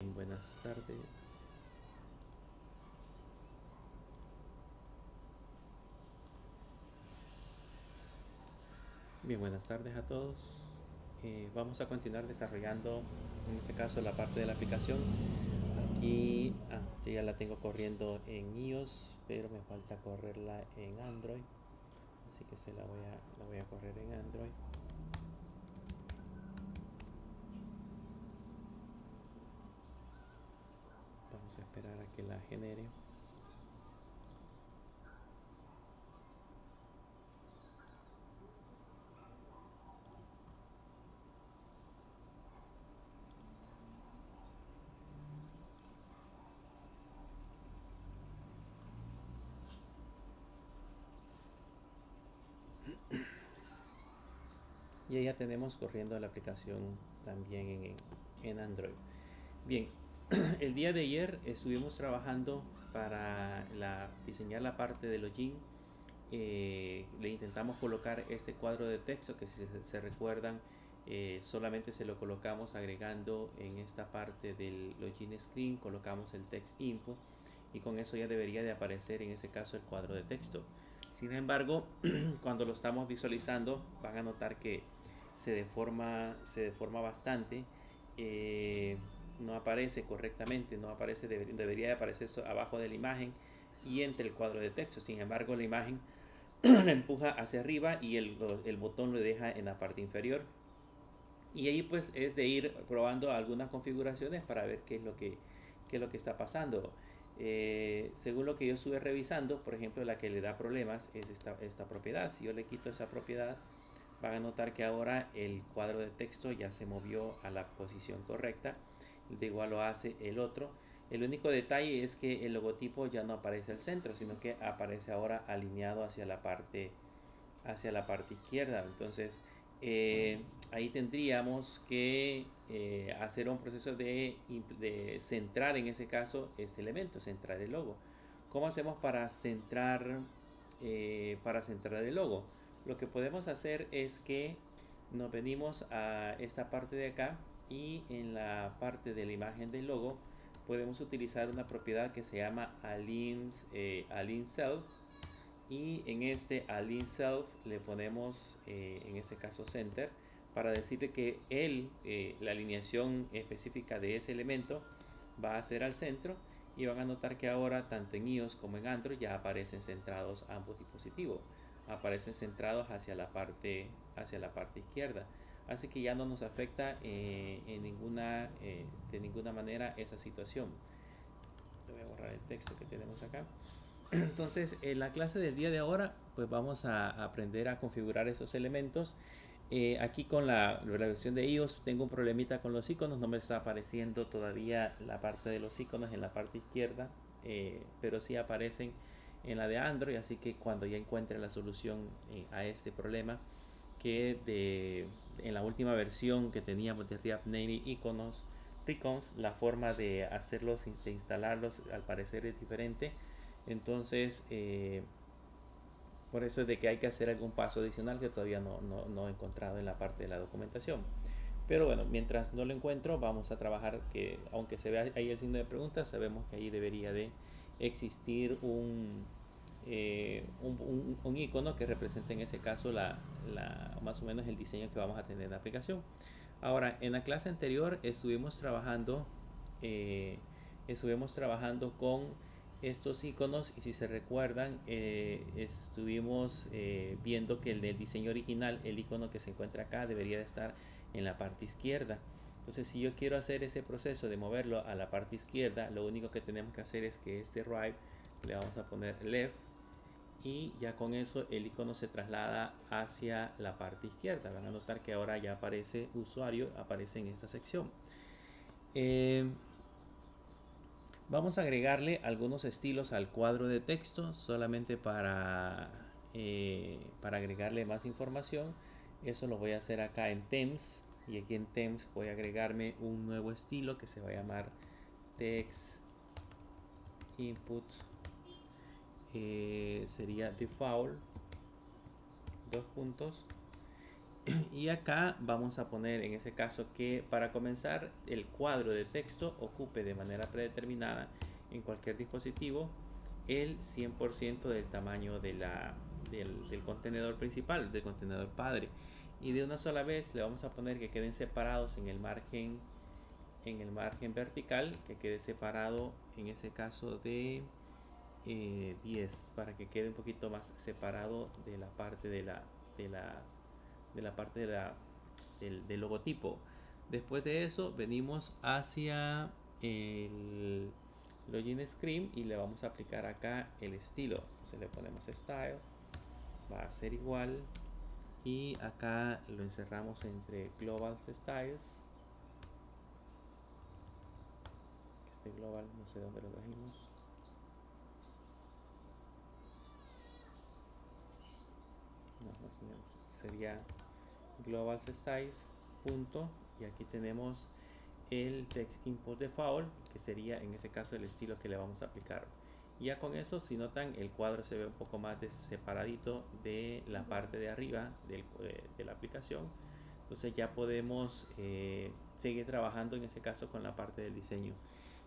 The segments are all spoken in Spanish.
Buenas tardes. Bien, buenas tardes a todos. Vamos a continuar desarrollando, en este caso, la parte de la aplicación. Aquí, yo ya la tengo corriendo en iOS, pero me falta correrla en Android. Así que la voy a correr en Android. Vamos a esperar a que la genere. Y ya tenemos corriendo la aplicación también en Android. Bien, el día de ayer estuvimos trabajando para diseñar la parte de login. Le intentamos colocar este cuadro de texto que, si se recuerdan, solamente se lo colocamos agregando en esta parte del login screen, colocamos el text info y con eso ya debería de aparecer en ese caso el cuadro de texto. Sin embargo, cuando lo estamos visualizando van a notar que se deforma bastante. No aparece correctamente, no aparece, debería de aparecer abajo de la imagen y entre el cuadro de texto. Sin embargo, la imagen la empuja hacia arriba y el botón lo deja en la parte inferior. Y ahí pues es de ir probando algunas configuraciones para ver qué es lo que está pasando. Según lo que yo estuve revisando, por ejemplo, la que le da problemas es esta propiedad. Si yo le quito esa propiedad, van a notar que ahora el cuadro de texto ya se movió a la posición correcta. De igual lo hace el otro. El único detalle es que el logotipo ya no aparece al centro, sino que aparece ahora alineado hacia la parte izquierda. Entonces, ahí tendríamos que hacer un proceso de centrar, en ese caso, este elemento, centrar el logo. ¿Cómo hacemos para centrar el logo? Lo que podemos hacer es que nos venimos a esta parte de acá y en la parte de la imagen del logo podemos utilizar una propiedad que se llama align self, y en este align self le ponemos en este caso center para decirle que la alineación específica de ese elemento va a ser al centro, y van a notar que ahora tanto en iOS como en Android ya aparecen centrados ambos dispositivos, aparecen centrados hacia la parte izquierda, así que ya no nos afecta de ninguna manera esa situación. Voy a borrar el texto que tenemos acá. Entonces, en la clase del día de ahora, pues vamos a aprender a configurar esos elementos. Aquí con la versión de iOS tengo un problemita con los iconos, no me está apareciendo todavía la parte de los iconos en la parte izquierda, pero sí aparecen en la de Android, así que cuando ya encuentre la solución a este problema, en la última versión que teníamos de React Native Icons, la forma de hacerlos, de instalarlos, al parecer es diferente. Entonces, por eso es de que hay que hacer algún paso adicional que todavía no he encontrado en la parte de la documentación. Pero bueno, mientras no lo encuentro, vamos a trabajar que, aunque se vea ahí el signo de pregunta, sabemos que ahí debería de existir un icono que represente en ese caso más o menos el diseño que vamos a tener en la aplicación. Ahora, en la clase anterior estuvimos trabajando con estos iconos, y si se recuerdan, estuvimos viendo que el del diseño original, el icono que se encuentra acá, debería de estar en la parte izquierda. Entonces, si yo quiero hacer ese proceso de moverlo a la parte izquierda, lo único que tenemos que hacer es que este right le vamos a poner left, y ya con eso el icono se traslada hacia la parte izquierda. Van a notar que ahora ya aparece usuario, aparece en esta sección. Vamos a agregarle algunos estilos al cuadro de texto solamente para agregarle más información. Eso lo voy a hacer acá en Themes, y aquí en Themes voy a agregarme un nuevo estilo que se va a llamar Text Input. Sería default, dos puntos, Y acá vamos a poner en ese caso que para comenzar el cuadro de texto ocupe de manera predeterminada en cualquier dispositivo el 100% del tamaño del contenedor principal, del contenedor padre. Y de una sola vez le vamos a poner que queden separados en el margen vertical, que quede separado en ese caso de 10, para que quede un poquito más separado de la parte del logotipo. Después de eso venimos hacia el login screen y le vamos a aplicar acá el estilo. Entonces le ponemos style, va a ser igual, y acá lo encerramos entre global styles. Este global no sé dónde lo trajimos. No tenemos. Sería global styles punto, y aquí tenemos el text input default, que sería en ese caso el estilo que le vamos a aplicar. Y ya con eso, si notan, el cuadro se ve un poco más separadito de la parte de arriba de la aplicación. Entonces ya podemos seguir trabajando en ese caso con la parte del diseño.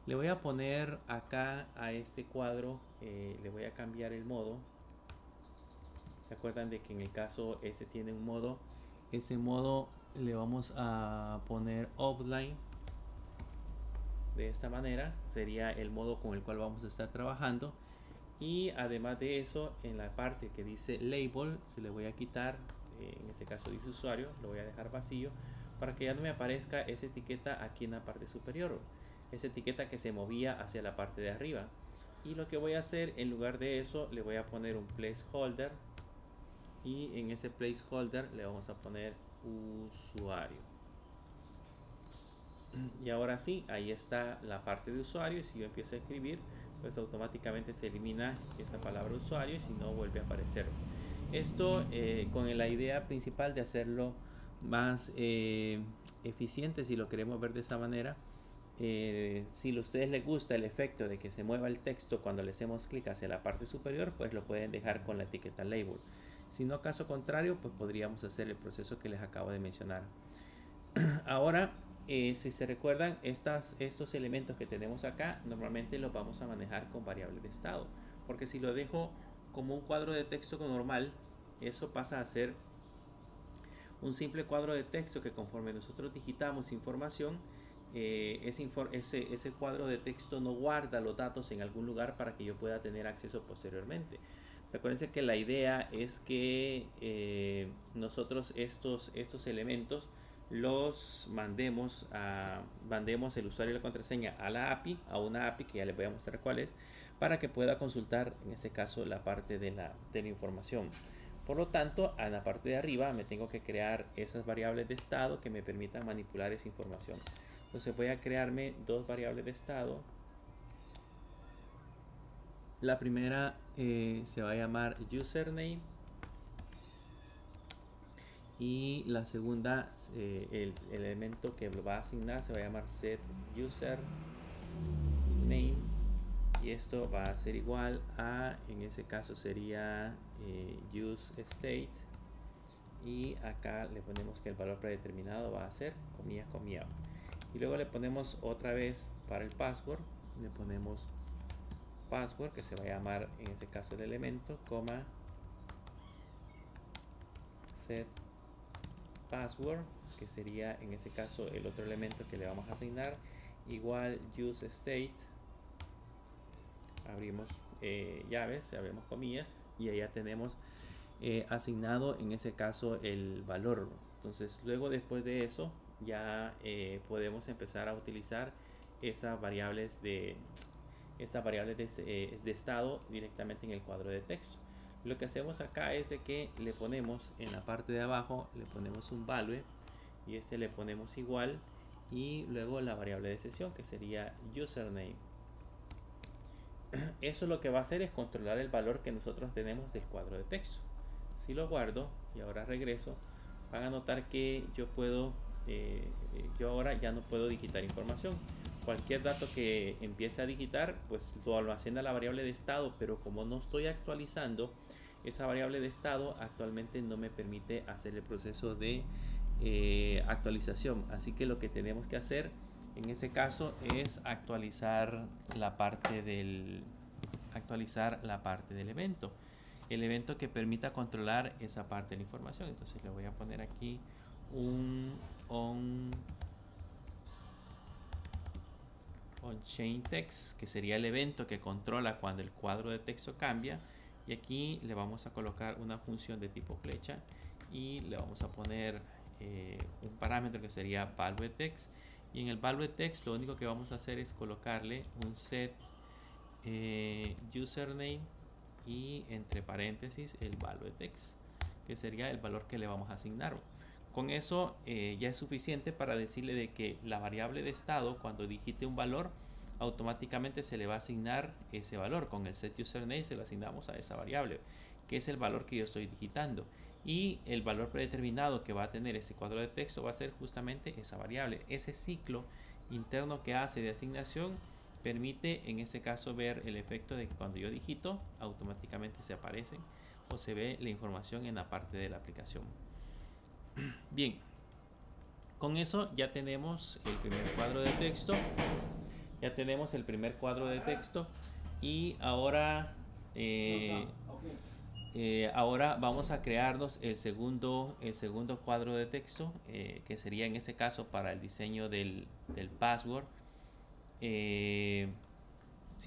Le voy a poner acá a este cuadro, le voy a cambiar el modo. ¿Se acuerdan de que en el caso este tiene un modo? Ese modo le vamos a poner offline. De esta manera sería el modo con el cual vamos a estar trabajando. Y además de eso, en la parte que dice label, se le voy a quitar, en este caso dice usuario, lo voy a dejar vacío para que ya no me aparezca esa etiqueta aquí en la parte superior, esa etiqueta que se movía hacia la parte de arriba. Y lo que voy a hacer, en lugar de eso, le voy a poner un placeholder, y en ese placeholder le vamos a poner usuario. Y ahora sí, ahí está la parte de usuario, y si yo empiezo a escribir, pues automáticamente se elimina esa palabra usuario, y si no, vuelve a aparecer. Esto con la idea principal de hacerlo más eficiente, si lo queremos ver de esa manera. Si a ustedes les gusta el efecto de que se mueva el texto cuando le hacemos clic hacia la parte superior, pues lo pueden dejar con la etiqueta label. Si no, caso contrario, pues podríamos hacer el proceso que les acabo de mencionar. Ahora, si se recuerdan, estos elementos que tenemos acá, normalmente los vamos a manejar con variables de estado. Porque si lo dejo como un cuadro de texto normal, eso pasa a ser un simple cuadro de texto que conforme nosotros digitamos información, ese cuadro de texto no guarda los datos en algún lugar para que yo pueda tener acceso posteriormente. Recuerden que la idea es que nosotros estos elementos los mandemos el usuario y la contraseña a la API, a una API que ya les voy a mostrar cuál es, para que pueda consultar en este caso la parte de la información. Por lo tanto, en la parte de arriba me tengo que crear esas variables de estado que me permitan manipular esa información. Entonces voy a crearme dos variables de estado. La primera se va a llamar username, y la segunda, el elemento que lo va a asignar se va a llamar set username, y esto va a ser igual a, en ese caso sería use state, y acá le ponemos que el valor predeterminado va a ser comillas comillas, y luego le ponemos otra vez para el password, le ponemos password, que se va a llamar en ese caso el elemento, coma set password, que sería en ese caso el otro elemento que le vamos a asignar, igual use state, abrimos llaves, abrimos comillas, y ahí ya tenemos asignado en ese caso el valor. Entonces luego, después de eso, ya podemos empezar a utilizar esas variables de estado directamente en el cuadro de texto. Lo que hacemos acá es de que le ponemos en la parte de abajo, le ponemos un value, y este le ponemos igual, y luego la variable de sesión, que sería username. Eso lo que va a hacer es controlar el valor que nosotros tenemos del cuadro de texto. Si lo guardo y ahora regreso, van a notar que yo ahora ya no puedo digitar información. Cualquier dato que empiece a digitar, pues lo almacena la variable de estado, pero como no estoy actualizando esa variable de estado actualmente no me permite hacer el proceso de actualización. Así que lo que tenemos que hacer en este caso es actualizar la parte del evento. El evento que permita controlar esa parte de la información. Entonces le voy a poner aquí un on chain text, que sería el evento que controla cuando el cuadro de texto cambia, y aquí le vamos a colocar una función de tipo flecha y le vamos a poner un parámetro que sería value text, y en el value text lo único que vamos a hacer es colocarle un set username y entre paréntesis el value text, que sería el valor que le vamos a asignar. Con eso ya es suficiente para decirle de que la variable de estado, cuando digite un valor, automáticamente se le va a asignar ese valor. Con el set username se lo asignamos a esa variable, que es el valor que yo estoy digitando. Y el valor predeterminado que va a tener ese cuadro de texto va a ser justamente esa variable. Ese ciclo interno que hace de asignación permite en este caso ver el efecto de que cuando yo digito, automáticamente se aparece o se ve la información en la parte de la aplicación. Bien, con eso ya tenemos el primer cuadro de texto. Y ahora ahora vamos a crearnos el segundo cuadro de texto, que sería en este caso para el diseño del password. Si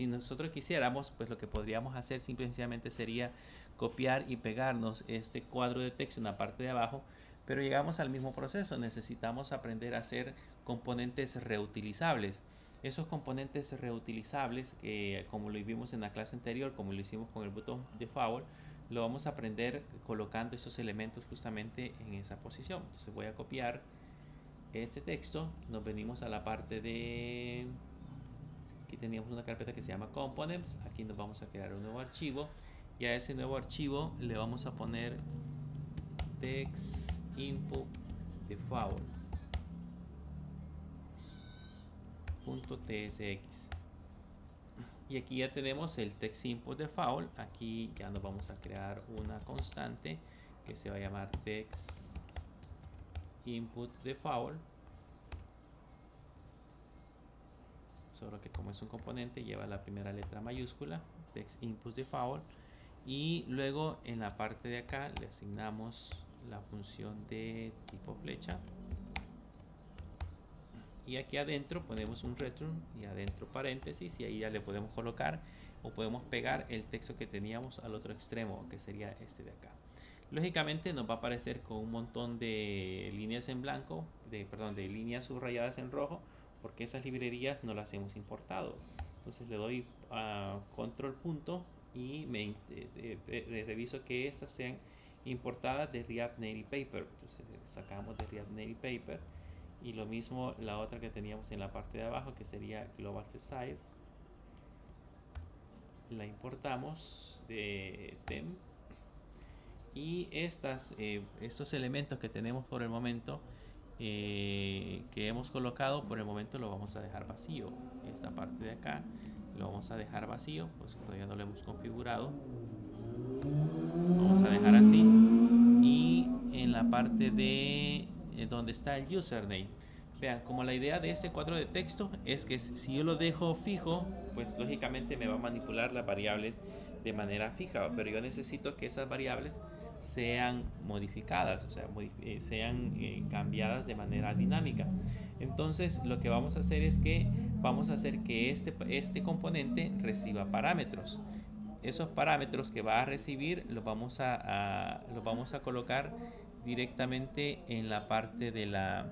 nosotros quisiéramos, pues lo que podríamos hacer simplemente sería copiar y pegarnos este cuadro de texto en la parte de abajo, pero llegamos al mismo proceso. Necesitamos aprender a hacer componentes reutilizables. Esos componentes reutilizables, que como lo vimos en la clase anterior, como lo hicimos con el botón default, lo vamos a aprender colocando esos elementos justamente en esa posición. Entonces voy a copiar este texto, nos venimos a la parte de... Aquí teníamos una carpeta que se llama Components. Aquí nos vamos a crear un nuevo archivo, y a ese nuevo archivo le vamos a poner text input default .tsx, y aquí ya tenemos el text input default. Aquí ya nos vamos a crear una constante que se va a llamar text input default, solo que como es un componente lleva la primera letra mayúscula, text input default, y luego en la parte de acá le asignamos la función de tipo flecha, y aquí adentro ponemos un return y adentro paréntesis, y ahí ya le podemos colocar o podemos pegar el texto que teníamos al otro extremo, que sería este de acá. Lógicamente nos va a aparecer con un montón de líneas en blanco, de líneas subrayadas en rojo, porque esas librerías no las hemos importado. Entonces le doy a control punto y reviso que estas sean importadas de React Native Paper. Entonces sacamos de React Native Paper, y lo mismo la otra que teníamos en la parte de abajo, que sería Global Size, la importamos de tem, y estos elementos que tenemos por el momento, que hemos colocado por el momento, lo vamos a dejar vacío. Esta parte de acá lo vamos a dejar vacío, pues todavía no lo hemos configurado. Vamos a dejar así, y en la parte de donde está el username, vean, como la idea de este cuadro de texto es que si yo lo dejo fijo, pues lógicamente me va a manipular las variables de manera fija, pero yo necesito que esas variables sean modificadas, o sea, sean cambiadas de manera dinámica. Entonces lo que vamos a hacer es que vamos a hacer que este componente reciba parámetros. Esos parámetros que va a recibir los vamos a colocar directamente en la parte de la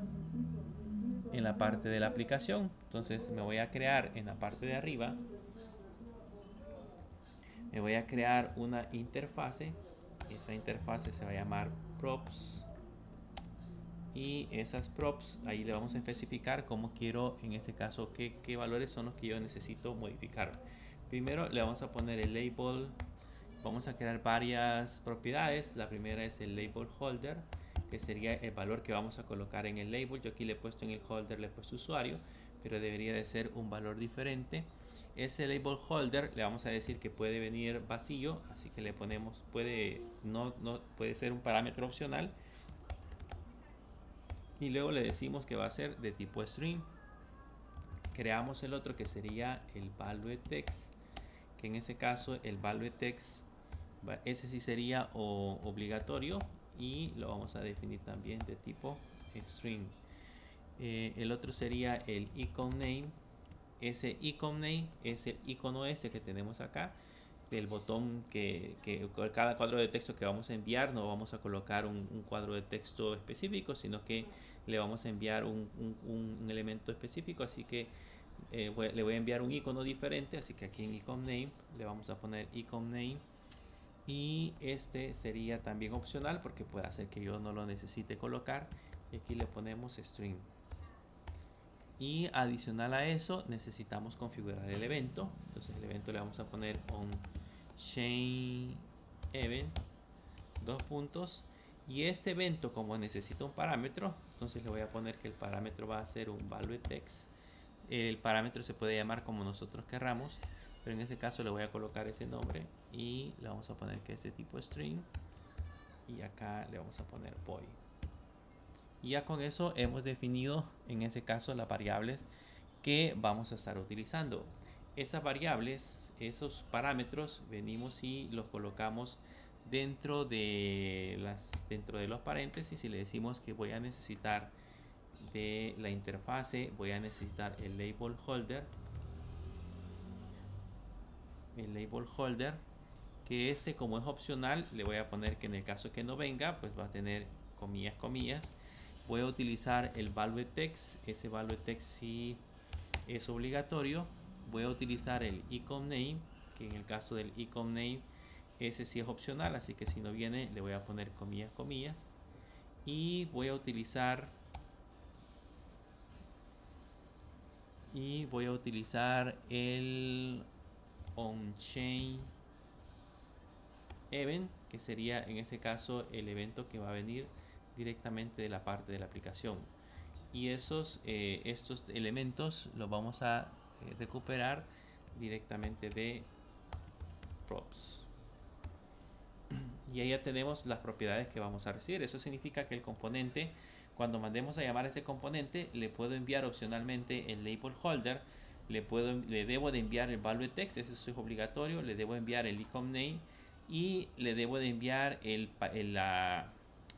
aplicación. Entonces me voy a crear en la parte de arriba, me voy a crear una interfase. Esa interfase se va a llamar props, y esas props ahí le vamos a especificar cómo quiero, en este caso, qué valores son los que yo necesito modificar. Primero le vamos a poner el label. Vamos a crear varias propiedades. La primera es el label holder, que sería el valor que vamos a colocar en el label. Yo aquí le he puesto en el holder, le he puesto usuario, pero debería de ser un valor diferente. Ese label holder le vamos a decir que puede venir vacío, así que le ponemos, puede ser un parámetro opcional, y luego le decimos que va a ser de tipo string. Creamos el otro que sería el value text, que en ese caso el value text, ese sí sería obligatorio, y lo vamos a definir también de tipo string. El otro sería el icon name. Ese icon name es el icono este que tenemos acá, del botón que cada cuadro de texto que vamos a enviar, no vamos a colocar un cuadro de texto específico, sino que le vamos a enviar un elemento específico, así que le voy a enviar un icono diferente, así que aquí en icon name le vamos a poner icon name, y este sería también opcional porque puede hacer que yo no lo necesite colocar, y aquí le ponemos string. Y adicional a eso necesitamos configurar el evento. Entonces el evento le vamos a poner onChain event, dos puntos, y este evento, como necesita un parámetro, entonces le voy a poner que el parámetro va a ser un value text. El parámetro se puede llamar como nosotros querramos, pero en este caso le voy a colocar ese nombre y le vamos a poner que es de tipo string, y acá le vamos a poner boy. Y ya con eso hemos definido en ese caso las variables que vamos a estar utilizando. Esas variables, esos parámetros, venimos y los colocamos dentro de los paréntesis, y le decimos que voy a necesitar de la interfase, voy a necesitar el label holder, que este, como es opcional, le voy a poner que en el caso que no venga, pues va a tener comillas, comillas. Voy a utilizar el value text, ese value text sí es obligatorio. Voy a utilizar el icon name, que en el caso del icon name ese sí es opcional, así que si no viene le voy a poner comillas, comillas. Y voy a utilizar el onChain event, que sería en ese caso el evento que va a venir directamente de la parte de la aplicación. Y estos elementos los vamos a recuperar directamente de props. Y ahí ya tenemos las propiedades que vamos a recibir. Eso significa que el componente, cuando mandemos a llamar a ese componente, le puedo enviar opcionalmente el label holder, le debo de enviar el value text, eso es obligatorio, le debo enviar el icon name, y le debo de enviar el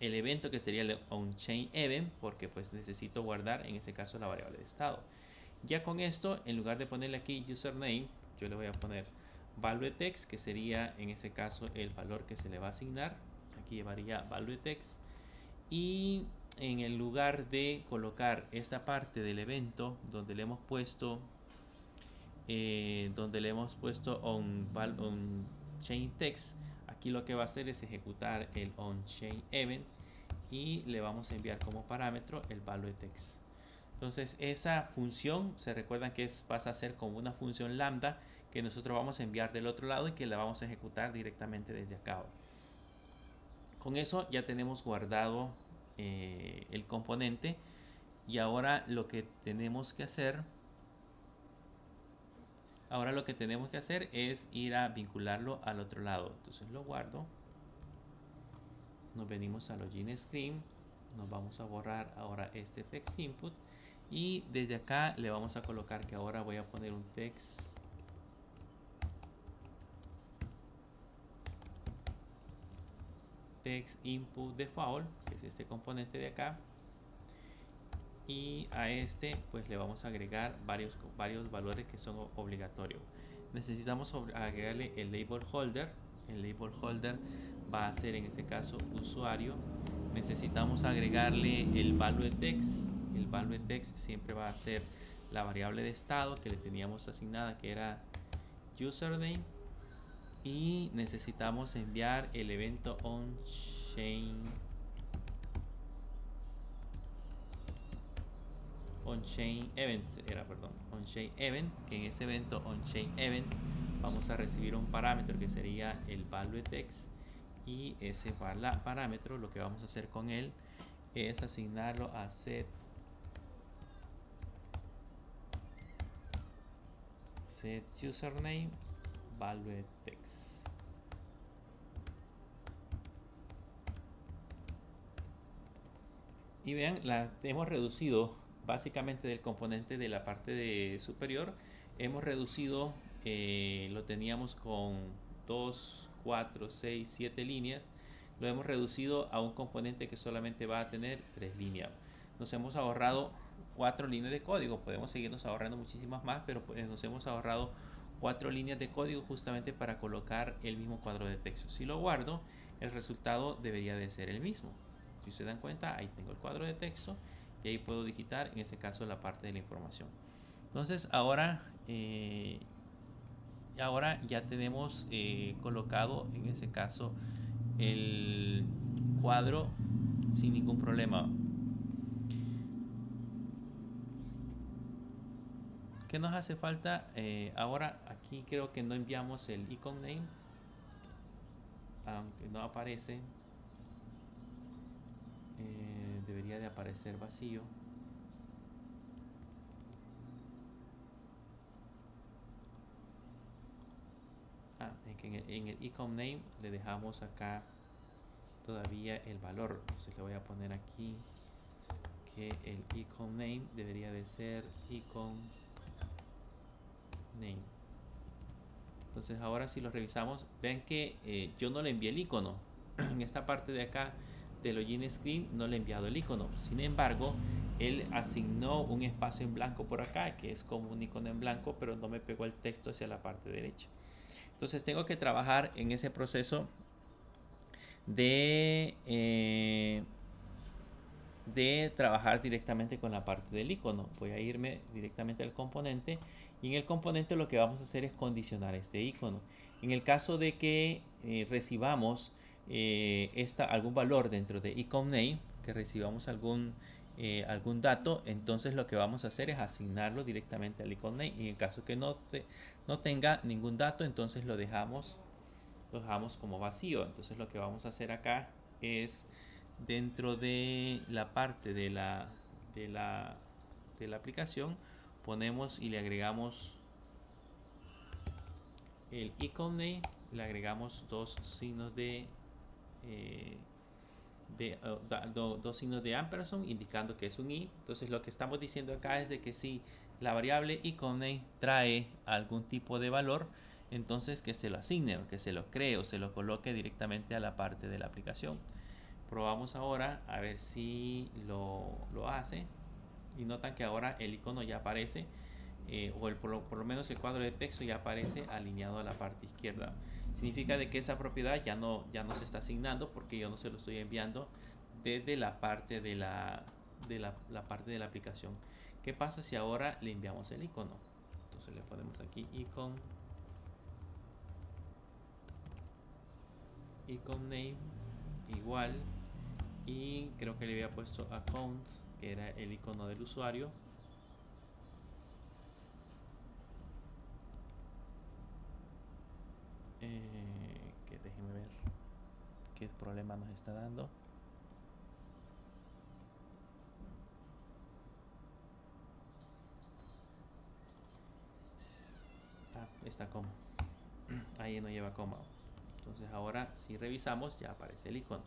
evento que sería el onChain event, porque pues necesito guardar en ese caso la variable de estado. Ya con esto, en lugar de ponerle aquí username, yo le voy a poner value text, que sería en ese caso el valor que se le va a asignar. Aquí llevaría value text, y en el lugar de colocar esta parte del evento donde le hemos puesto onChain text, aquí lo que va a hacer es ejecutar el onChain event, y le vamos a enviar como parámetro el value text. Entonces esa función, se recuerdan que pasa a ser como una función lambda que nosotros vamos a enviar del otro lado y que la vamos a ejecutar directamente desde acá. Con eso ya tenemos guardado el componente, y ahora lo que tenemos que hacer es ir a vincularlo al otro lado. Entonces lo guardo, nos venimos a login screen, nos vamos a borrar ahora este text input, y desde acá le vamos a colocar que ahora voy a poner un text input default, que es este componente de acá, y a este pues le vamos a agregar varios valores que son obligatorios. Necesitamos agregarle el label holder. El label holder va a ser en este caso usuario. Necesitamos agregarle el value text. El value text siempre va a ser la variable de estado que le teníamos asignada, que era username, y necesitamos enviar el evento onChain event, onChain event, que en ese evento onChain event vamos a recibir un parámetro que sería el value text, y ese parámetro lo que vamos a hacer con él es asignarlo a set username value text. Y vean, la hemos reducido básicamente del componente de la parte de superior. Hemos reducido, lo teníamos con 2, 4, 6, 7 líneas. Lo hemos reducido a un componente que solamente va a tener 3 líneas. Nos hemos ahorrado 4 líneas de código. Podemos seguirnos ahorrando muchísimas más, pero pues nos hemos ahorrado 4 líneas de código justamente para colocar el mismo cuadro de texto. Si lo guardo, el resultado debería de ser el mismo. Si se dan cuenta, ahí tengo el cuadro de texto y ahí puedo digitar, en ese caso, la parte de la información. Entonces, ahora ya tenemos colocado, en ese caso, el cuadro sin ningún problema. ¿Qué nos hace falta? Ahora aquí creo que no enviamos el icon name, aunque no aparece. Debería de aparecer vacío. Es que en el icon name le dejamos acá todavía el valor. Entonces le voy a poner aquí que el icon name debería de ser icon name. Entonces ahora si lo revisamos, ven que yo no le envié el icono. En esta parte de acá del login screen no le he enviado el icono. Sin embargo, él asignó un espacio en blanco por acá, que es como un icono en blanco, pero no me pegó el texto hacia la parte derecha. Entonces tengo que trabajar en ese proceso de trabajar directamente con la parte del icono. Voy a irme directamente al componente y en el componente lo que vamos a hacer es condicionar este icono. En el caso de que recibamos algún valor dentro de icon name, que recibamos algún dato, entonces lo que vamos a hacer es asignarlo directamente al icon name. Y en el caso que no tenga ningún dato, entonces lo dejamos como vacío. Entonces lo que vamos a hacer acá es, dentro de la parte de la aplicación, ponemos y le agregamos el icon name, le agregamos dos signos de ampersand indicando que es un i. Entonces lo que estamos diciendo acá es de que si la variable icon name trae algún tipo de valor, entonces que se lo asigne o que se lo cree o se lo coloque directamente a la parte de la aplicación. Probamos ahora a ver si lo hace y notan que ahora el icono ya aparece por lo menos el cuadro de texto ya aparece alineado a la parte izquierda. Significa de que esa propiedad ya no se está asignando porque yo no se lo estoy enviando desde la parte de la parte de la aplicación. ¿Qué pasa si ahora le enviamos el icono? Entonces le ponemos aquí icon name igual, y creo que le había puesto account, que era el icono del usuario. Que déjenme ver qué problema nos está dando. Está coma. Ahí no lleva coma. Entonces ahora si revisamos ya aparece el icono.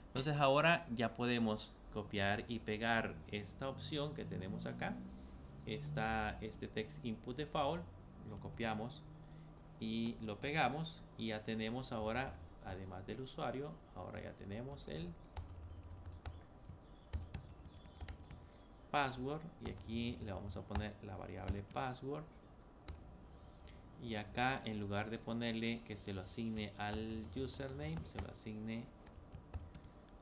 Entonces ahora ya podemos copiar y pegar esta opción que tenemos acá. Este text input default, lo copiamos y lo pegamos y ya tenemos ahora, además del usuario, ahora ya tenemos el password y aquí le vamos a poner la variable password. Y acá, en lugar de ponerle que se lo asigne al username, se lo asigne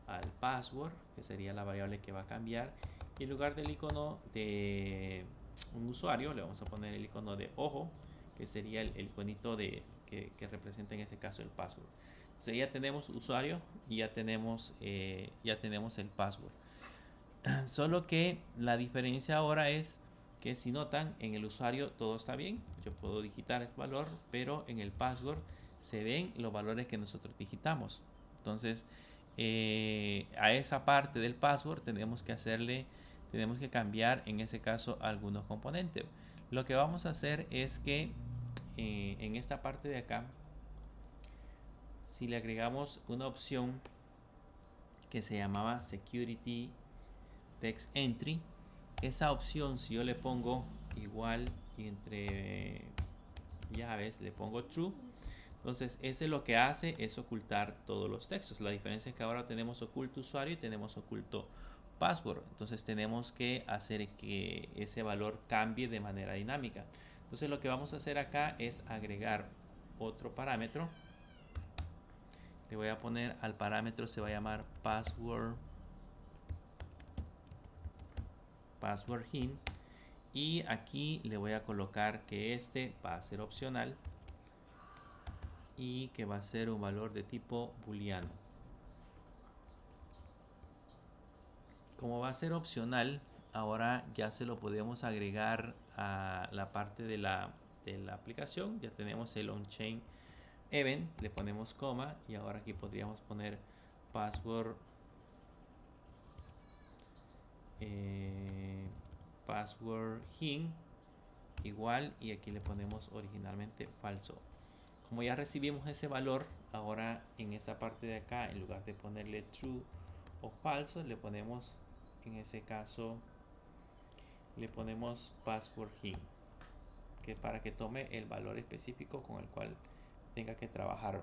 al password, que sería la variable que va a cambiar. Y en lugar del icono de un usuario, le vamos a poner el icono de ojo, que sería el iconito que representa en ese caso el password. Entonces ya tenemos usuario y ya tenemos el password. Solo que la diferencia ahora es que, si notan, en el usuario todo está bien, yo puedo digitar el valor, pero en el password se ven los valores que nosotros digitamos. Entonces a esa parte del password tenemos que cambiar en ese caso algunos componentes. Lo que vamos a hacer es que en esta parte de acá, si le agregamos una opción que se llamaba Security Text Entry, esa opción, si yo le pongo igual y entre llaves le pongo true, entonces ese lo que hace es ocultar todos los textos. La diferencia es que ahora tenemos oculto usuario y tenemos oculto password. Entonces tenemos que hacer que ese valor cambie de manera dinámica. Entonces lo que vamos a hacer acá es agregar otro parámetro. Le voy a poner al parámetro, se va a llamar password hint, y aquí le voy a colocar que este va a ser opcional y que va a ser un valor de tipo booleano. Como va a ser opcional, ahora ya se lo podemos agregar a la parte de la aplicación. Ya tenemos el on-chain event, le ponemos coma y ahora aquí podríamos poner password hint igual, y aquí le ponemos originalmente falso. Como ya recibimos ese valor, ahora en esta parte de acá, en lugar de ponerle true o falso, le ponemos, en ese caso, le ponemos password hint, que para que tome el valor específico con el cual tenga que trabajar.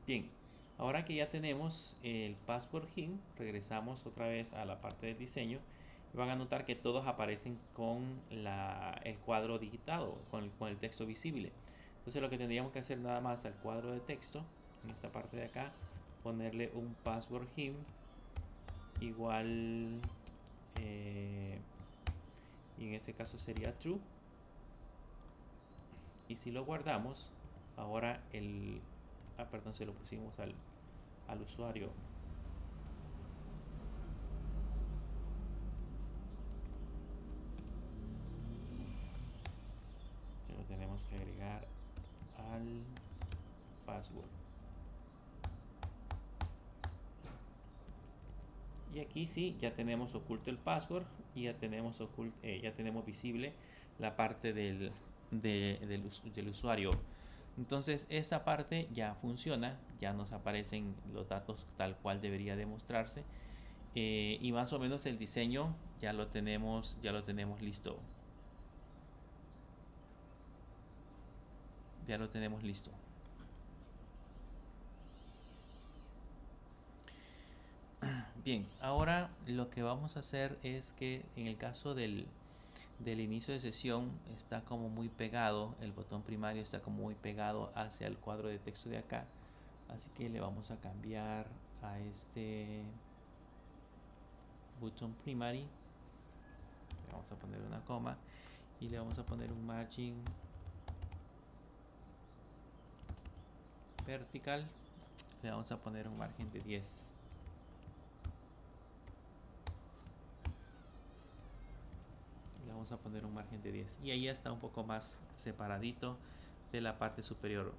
Bien, ahora que ya tenemos el password hint, regresamos otra vez a la parte del diseño y van a notar que todos aparecen con el cuadro digitado, con el texto visible. Entonces lo que tendríamos que hacer nada más al cuadro de texto, en esta parte de acá, ponerle un password hint igual, y en ese caso sería true. Y si lo guardamos, ahora perdón, se lo pusimos al usuario. Se lo tenemos que agregar al password. Y aquí sí, ya tenemos oculto el password y ya tenemos visible la parte del usuario. Entonces esa parte ya funciona, ya nos aparecen los datos tal cual debería demostrarse, y más o menos el diseño ya lo tenemos listo. Ya lo tenemos listo. Bien, ahora lo que vamos a hacer es que en el caso del inicio de sesión está como muy pegado, el botón primario está como muy pegado hacia el cuadro de texto de acá, así que le vamos a cambiar a este button primary, le vamos a poner una coma y le vamos a poner un margin vertical, le vamos a poner un margen de 10. Vamos a poner un margen de 10 y ahí está un poco más separadito de la parte superior.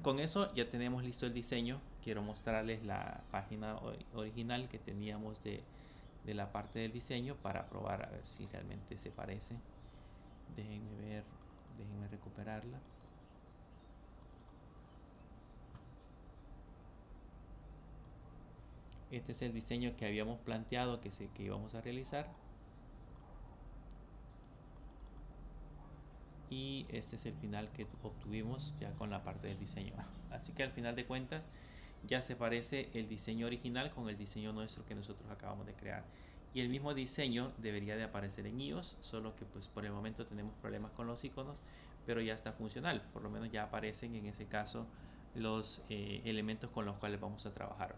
Con eso ya tenemos listo el diseño. Quiero mostrarles la página original que teníamos de la parte del diseño para probar a ver si realmente se parece. Déjenme recuperarla. Este es el diseño que habíamos planteado que íbamos a realizar. Y este es el final que obtuvimos ya con la parte del diseño. Así que al final de cuentas ya se parece el diseño original con el diseño nuestro que nosotros acabamos de crear, y el mismo diseño debería de aparecer en iOS, solo que pues por el momento tenemos problemas con los iconos, pero ya está funcional, por lo menos ya aparecen en ese caso los elementos con los cuales vamos a trabajar.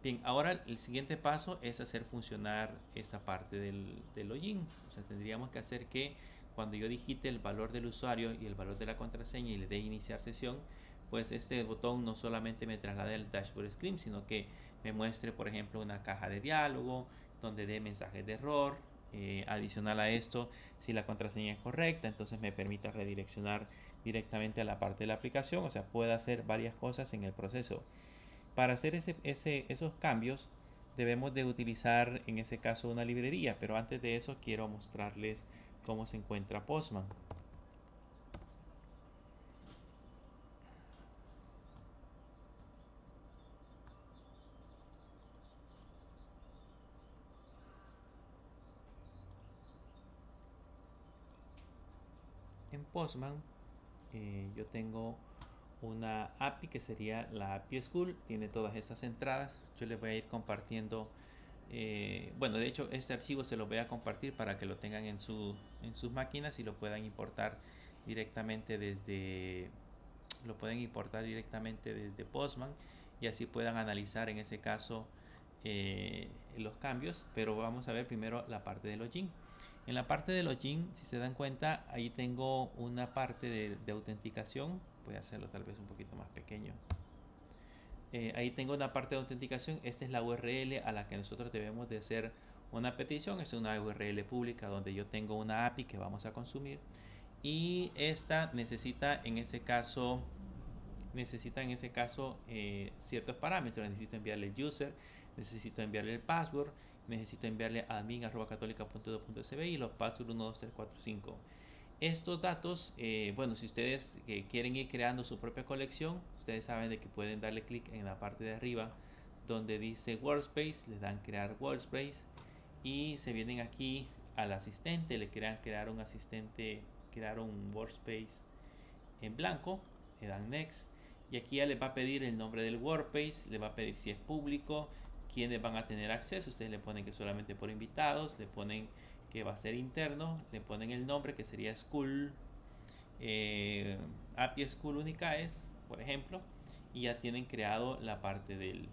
Bien, ahora el siguiente paso es hacer funcionar esta parte del login. O sea, tendríamos que hacer que cuando yo digite el valor del usuario y el valor de la contraseña y le dé iniciar sesión, pues este botón no solamente me traslade al dashboard screen, sino que me muestre, por ejemplo, una caja de diálogo donde dé mensajes de error. Adicional a esto, si la contraseña es correcta, entonces me permita redireccionar directamente a la parte de la aplicación. O sea, puedo hacer varias cosas en el proceso. Para hacer esos cambios, debemos de utilizar en ese caso una librería, pero antes de eso quiero mostrarles cómo se encuentra Postman. En Postman yo tengo una API que sería la API School, tiene todas estas entradas. Yo les voy a ir compartiendo, bueno, de hecho este archivo se lo voy a compartir para que lo tengan en sus máquinas y lo puedan importar directamente desde Postman, y así puedan analizar en ese caso los cambios. Pero vamos a ver primero la parte de login. En la parte de login, si se dan cuenta, ahí tengo una parte de autenticación. Voy a hacerlo tal vez un poquito más pequeño. Ahí tengo una parte de autenticación. Esta es la URL a la que nosotros debemos de hacer una petición. Es una URL pública donde yo tengo una API que vamos a consumir, y esta necesita en ese caso ciertos parámetros. Necesito enviarle el user, necesito enviarle el password, necesito enviarle admin@católica.edu.sb y los passwords 1, 2, 3, 4, 5. Estos datos, bueno, si ustedes quieren ir creando su propia colección, ustedes saben de que pueden darle clic en la parte de arriba donde dice Workspace, le dan crear Workspace y se vienen aquí al asistente, le quieran crear un asistente, crear un Workspace en blanco, le dan Next, y aquí ya les va a pedir el nombre del Workspace, le va a pedir si es público, quiénes van a tener acceso. Ustedes le ponen que solamente por invitados, le ponen que va a ser interno, le ponen el nombre que sería School, API School Unicaes, por ejemplo, y ya tienen creado la parte del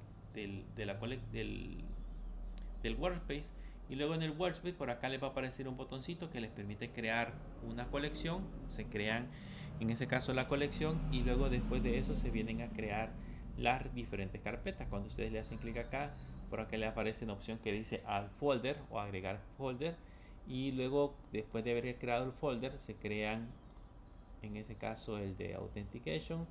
Workspace. Y luego en el Workspace por acá les va a aparecer un botoncito que les permite crear una colección. Se crean en ese caso la colección, y luego después de eso se vienen a crear las diferentes carpetas. Cuando ustedes le hacen clic acá, por acá le aparece una opción que dice Add Folder o agregar folder, y luego después de haber creado el folder se crean, en ese caso el de Authentication,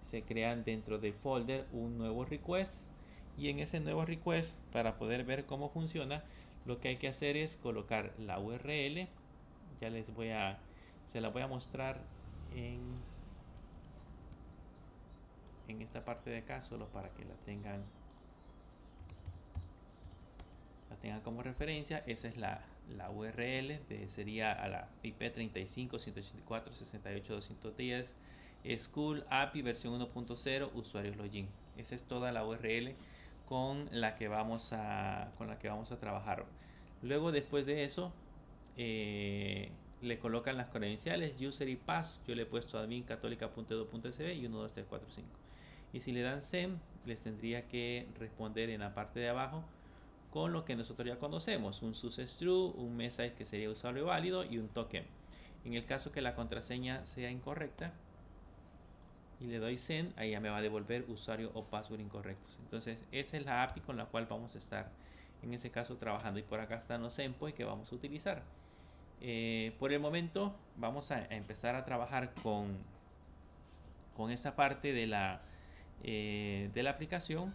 se crean dentro del folder un nuevo request, y en ese nuevo request, para poder ver cómo funciona, lo que hay que hacer es colocar la URL. Ya se la voy a mostrar en esta parte de acá, solo para que la tengan como referencia. Esa es la URL, sería a la IP 35.184.68.210 School API versión 1.0 usuarios login. Esa es toda la URL con la que vamos a trabajar. Luego, después de eso, le colocan las credenciales, user y pass. Yo le he puesto admin.católica.edu.sb y 1, 2, 3, 4, 5. Y si le dan send, les tendría que responder en la parte de abajo con lo que nosotros ya conocemos: un success true, un message que sería usuario válido y un token. En el caso que la contraseña sea incorrecta y le doy send, ahí ya me va a devolver usuario o password incorrectos. Entonces esa es la API con la cual vamos a estar en ese caso trabajando, y por acá están los endpoints que vamos a utilizar. Por el momento vamos a empezar a trabajar con esta parte de la aplicación,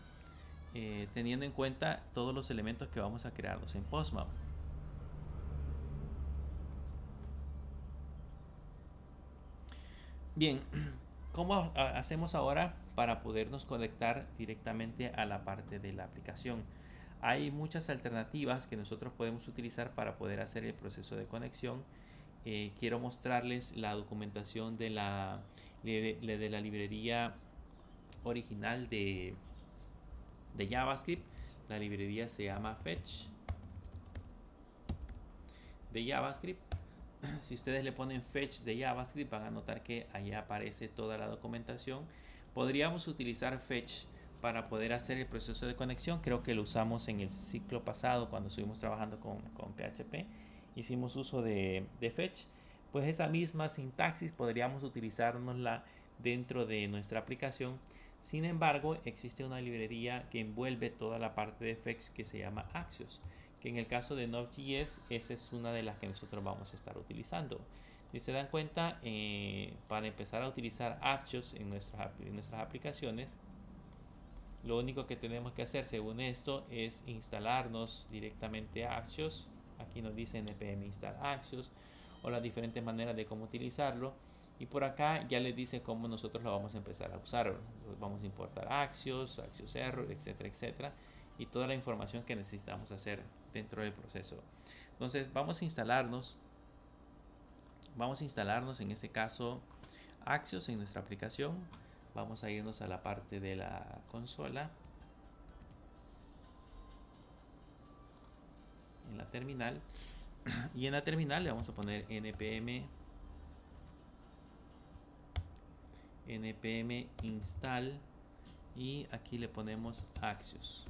teniendo en cuenta todos los elementos que vamos a crearlos en Postman. Bien, ¿cómo hacemos ahora para podernos conectar directamente a la parte de la aplicación? Hay muchas alternativas que nosotros podemos utilizar para poder hacer el proceso de conexión. Quiero mostrarles la documentación de la librería original de JavaScript. La librería se llama Fetch de JavaScript. Si ustedes le ponen Fetch de JavaScript, van a notar que allá aparece toda la documentación. Podríamos utilizar Fetch para poder hacer el proceso de conexión. Creo que lo usamos en el ciclo pasado cuando estuvimos trabajando con PHP. Hicimos uso de Fetch. Pues esa misma sintaxis podríamos utilizárnosla dentro de nuestra aplicación. Sin embargo, existe una librería que envuelve toda la parte de Fetch que se llama Axios, que en el caso de Node.js esa es una de las que nosotros vamos a estar utilizando. Si se dan cuenta, para empezar a utilizar Axios en nuestras aplicaciones, Lo único que tenemos que hacer según esto es instalarnos directamente Axios. Aquí nos dice npm install Axios o las diferentes maneras de cómo utilizarlo. Y por acá ya les dice cómo nosotros lo vamos a empezar a usar. Vamos a importar Axios, Axios Error, etcétera, etcétera. Y toda la información que necesitamos hacer dentro del proceso. Entonces vamos a instalarnos en este caso Axios en nuestra aplicación. Vamos a irnos a la parte de la consola, en la terminal, y en la terminal le vamos a poner npm install y aquí le ponemos Axios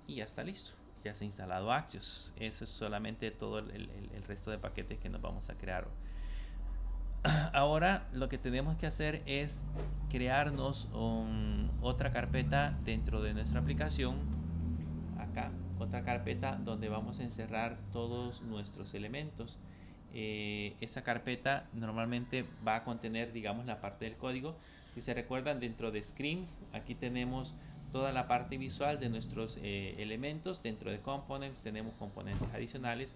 y ya está listo. Ya se ha instalado Axios. Eso es solamente todo el resto de paquetes que nos vamos a crear. Ahora lo que tenemos que hacer es crearnos otra carpeta dentro de nuestra aplicación. Acá, otra carpeta donde vamos a encerrar todos nuestros elementos. Esa carpeta normalmente va a contener, digamos, la parte del código. Si se recuerdan, dentro de Screens, aquí tenemos toda la parte visual de nuestros elementos. Dentro de Components tenemos componentes adicionales.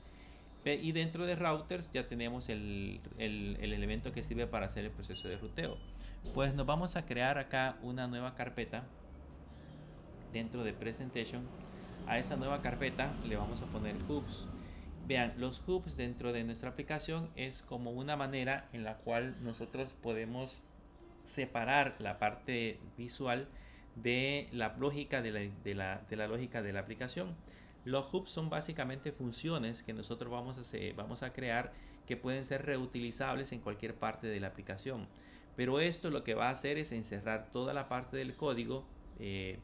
Y dentro de routers ya tenemos el elemento que sirve para hacer el proceso de ruteo. Pues nos vamos a crear acá una nueva carpeta dentro de Presentation. A esa nueva carpeta le vamos a poner hooks. Vean, los hooks dentro de nuestra aplicación es como una manera en la cual nosotros podemos separar la parte visual de la lógica de la lógica de la aplicación. Los hooks son básicamente funciones que nosotros vamos a crear que pueden ser reutilizables en cualquier parte de la aplicación. Pero esto lo que va a hacer es encerrar toda la parte del código,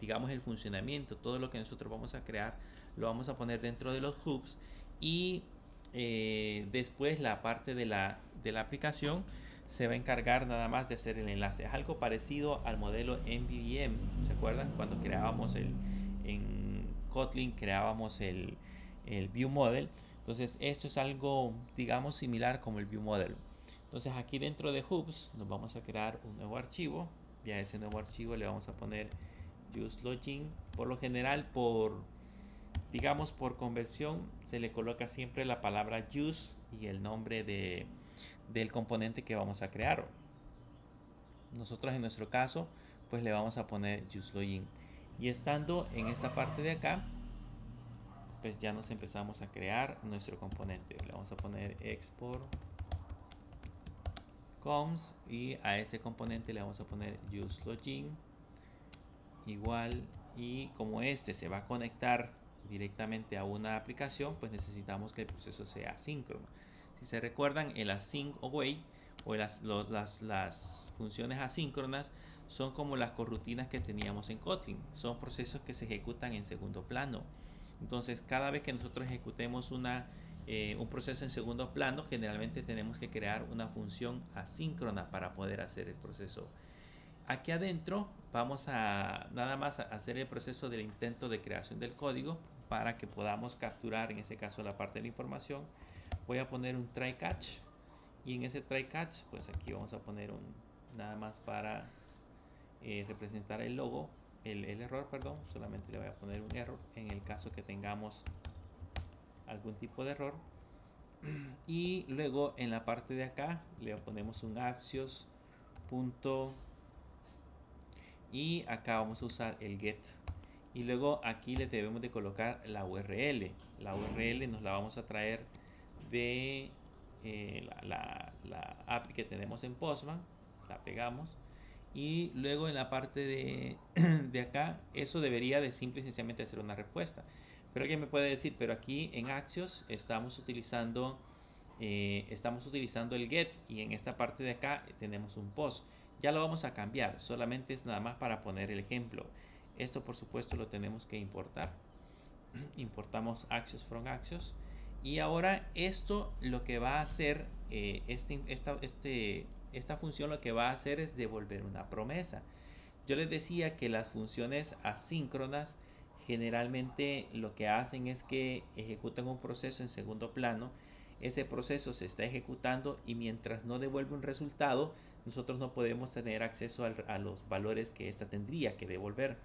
digamos el funcionamiento, todo lo que nosotros vamos a crear, lo vamos a poner dentro de los hooks y después la parte de la aplicación se va a encargar nada más de hacer el enlace. Es algo parecido al modelo MVVM. ¿Se acuerdan? Cuando creábamos en Kotlin creábamos el View Model. Entonces esto es algo, digamos, similar como el View Model. Entonces aquí dentro de hooks nos vamos a crear un nuevo archivo. Y a ese nuevo archivo le vamos a poner useLogin. Por lo general, digamos por conversión, se le coloca siempre la palabra use y el nombre del componente que vamos a crear. Nosotros en nuestro caso pues le vamos a poner useLogin. Y estando en esta parte de acá, pues ya nos empezamos a crear nuestro componente. Le vamos a poner export coms y a ese componente le vamos a poner useLogin igual, y como este se va a conectar directamente a una aplicación, pues necesitamos que el proceso sea asíncrono. Si se recuerdan, el async await o las funciones asíncronas son como las corrutinas que teníamos en Kotlin. Son procesos que se ejecutan en segundo plano. Entonces, cada vez que nosotros ejecutemos un proceso en segundo plano, generalmente tenemos que crear una función asíncrona para poder hacer el proceso. Aquí adentro vamos a nada más a hacer el proceso del intento de creación del código para que podamos capturar, en ese caso, la parte de la información. Voy a poner un try catch y en ese try catch pues aquí vamos a poner nada más para representar el logo, el error, perdón. Solamente le voy a poner un error en el caso que tengamos algún tipo de error. Y luego en la parte de acá le ponemos un Axios y acá vamos a usar el get, y luego aquí le debemos de colocar la URL. La URL nos la vamos a traer de la API que tenemos en Postman, la pegamos, y luego en la parte de acá, eso debería de simple y sencillamente hacer una respuesta. Pero alguien me puede decir, pero aquí en Axios estamos utilizando el get y en esta parte de acá tenemos un post. Ya lo vamos a cambiar, solamente es nada más para poner el ejemplo. Esto por supuesto lo tenemos que importar. Importamos Axios from Axios. Y ahora esto lo que va a hacer, esta función lo que va a hacer es devolver una promesa. Yo les decía que las funciones asíncronas generalmente lo que hacen es que ejecutan un proceso en segundo plano. Ese proceso se está ejecutando y mientras no devuelve un resultado, nosotros no podemos tener acceso a los valores que ésta tendría que devolver.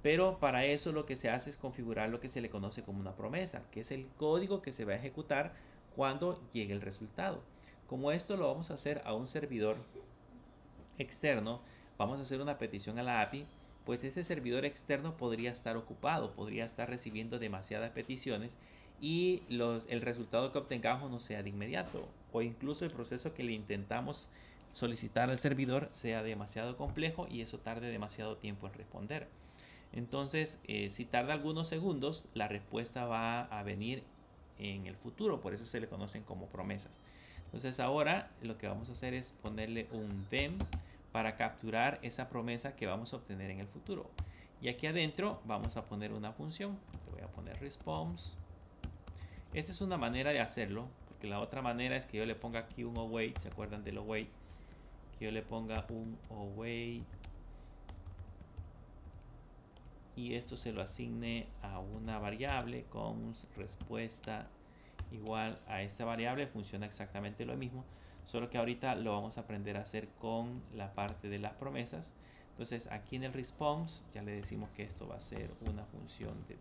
Pero para eso lo que se hace es configurar lo que se le conoce como una promesa, que es el código que se va a ejecutar cuando llegue el resultado. Como esto lo vamos a hacer a un servidor externo, vamos a hacer una petición a la API, pues ese servidor externo podría estar ocupado, podría estar recibiendo demasiadas peticiones y el resultado que obtengamos no sea de inmediato, o incluso el proceso que le intentamos solicitar al servidor sea demasiado complejo y eso tarde demasiado tiempo en responder. Entonces, si tarda algunos segundos, la respuesta va a venir en el futuro, por eso se le conocen como promesas. Entonces ahora lo que vamos a hacer es ponerle un them para capturar esa promesa que vamos a obtener en el futuro. Y aquí adentro vamos a poner una función. Le voy a poner response. Esta es una manera de hacerlo, porque la otra manera es que yo le ponga aquí un await. ¿Se acuerdan del await? Que yo le ponga un await y esto se lo asigne a una variable con respuesta igual a esta variable. Funciona exactamente lo mismo, solo que ahorita lo vamos a aprender a hacer con la parte de las promesas. Entonces aquí en el response ya le decimos que esto va a ser una función de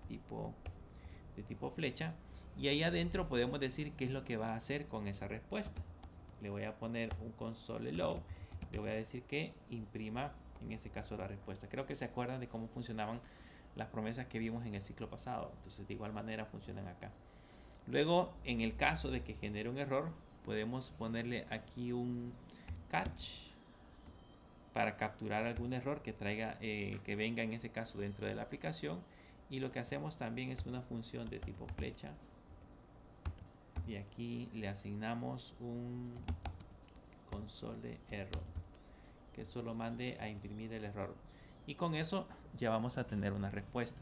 tipo flecha, y ahí adentro podemos decir qué es lo que va a hacer con esa respuesta. Le voy a poner un console log, le voy a decir que imprima en este caso la respuesta. Creo que se acuerdan de cómo funcionaban las promesas que vimos en el ciclo pasado, entonces de igual manera funcionan acá. Luego, en el caso de que genere un error, podemos ponerle aquí un catch para capturar algún error que traiga, que venga en ese caso dentro de la aplicación. Y lo que hacemos también es una función de tipo flecha. Y aquí le asignamos un console error que solo mande a imprimir el error. Y con eso ya vamos a tener una respuesta.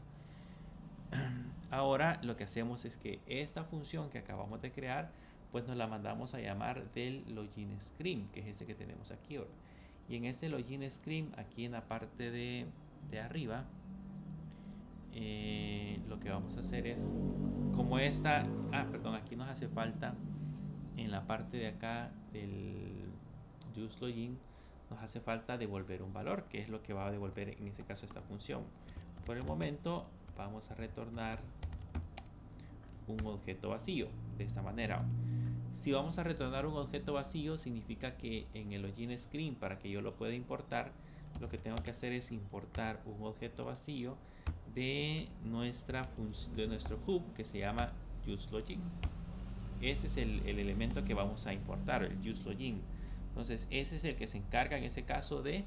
Ahora lo que hacemos es que esta función que acabamos de crear, pues nos la mandamos a llamar del login screen, que es este que tenemos aquí ahora. Y en este login screen, aquí en la parte de arriba, lo que vamos a hacer es, como esta, perdón, aquí nos hace falta en la parte de acá del use login, nos hace falta devolver un valor, que es lo que va a devolver en este caso esta función. Por el momento vamos a retornar un objeto vacío de esta manera. Si vamos a retornar un objeto vacío, significa que en el login screen, para que yo lo pueda importar, lo que tengo que hacer es importar un objeto vacío de nuestro hub que se llama useLogin. Ese es el elemento que vamos a importar, el useLogin. Entonces ese es el que se encarga en ese caso de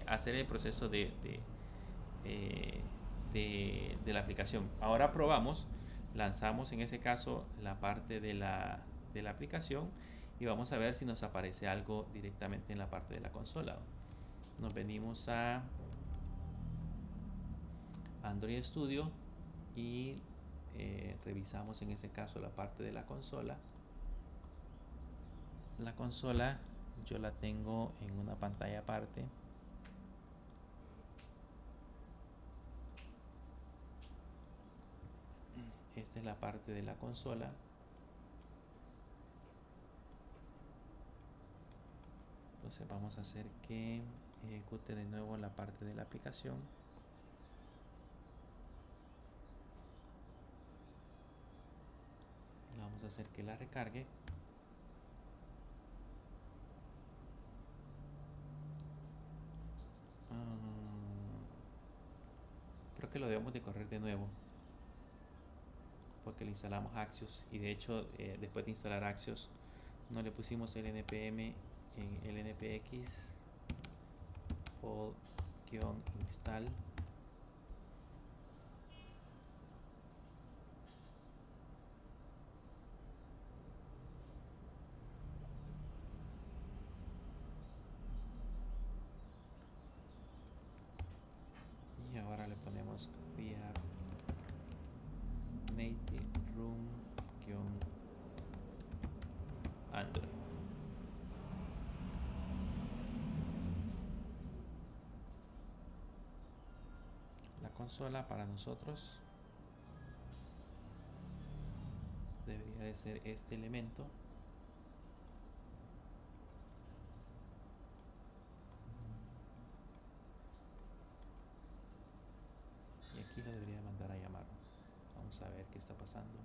hacer el proceso de la aplicación. Ahora probamos, lanzamos en ese caso la parte de la aplicación y vamos a ver si nos aparece algo directamente en la parte de la consola. Nos venimos a Android Studio y revisamos en ese caso la parte de la consola. La consola yo la tengo en una pantalla aparte. Esta es la parte de la consola. Entonces vamos a hacer que ejecute de nuevo la parte de la aplicación. Vamos a hacer que la recargue. Creo que lo debemos de correr de nuevo, porque le instalamos Axios y de hecho después de instalar Axios no le pusimos el npm en el npx pod-install. Y ahora le ponemos react native room-android. La consola para nosotros debería de ser este elemento. Vamos a ver qué está pasando.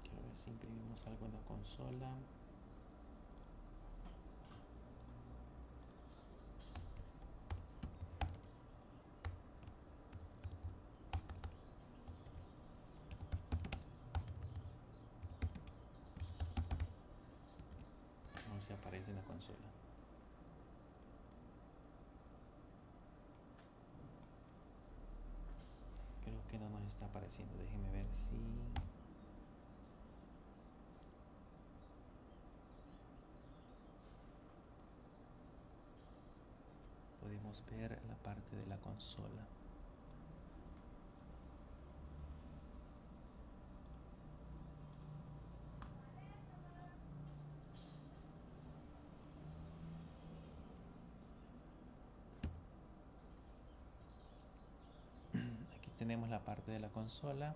Quiero ver si imprimimos algo en la consola. A ver si aparece en la consola. Creo que no nos está apareciendo. Déjenme ver si... podemos ver la parte de la consola. Aquí tenemos la parte de la consola.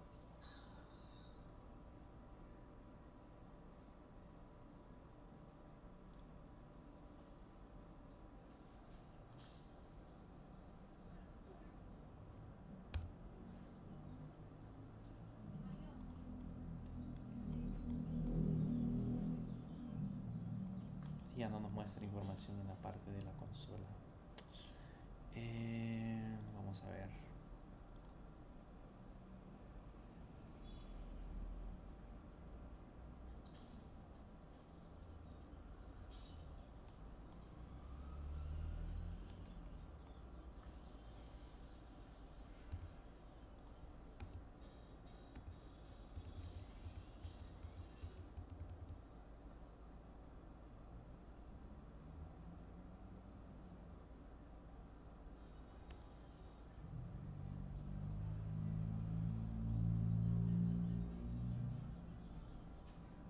Ya no nos muestra información en la parte de la consola. Vamos a ver.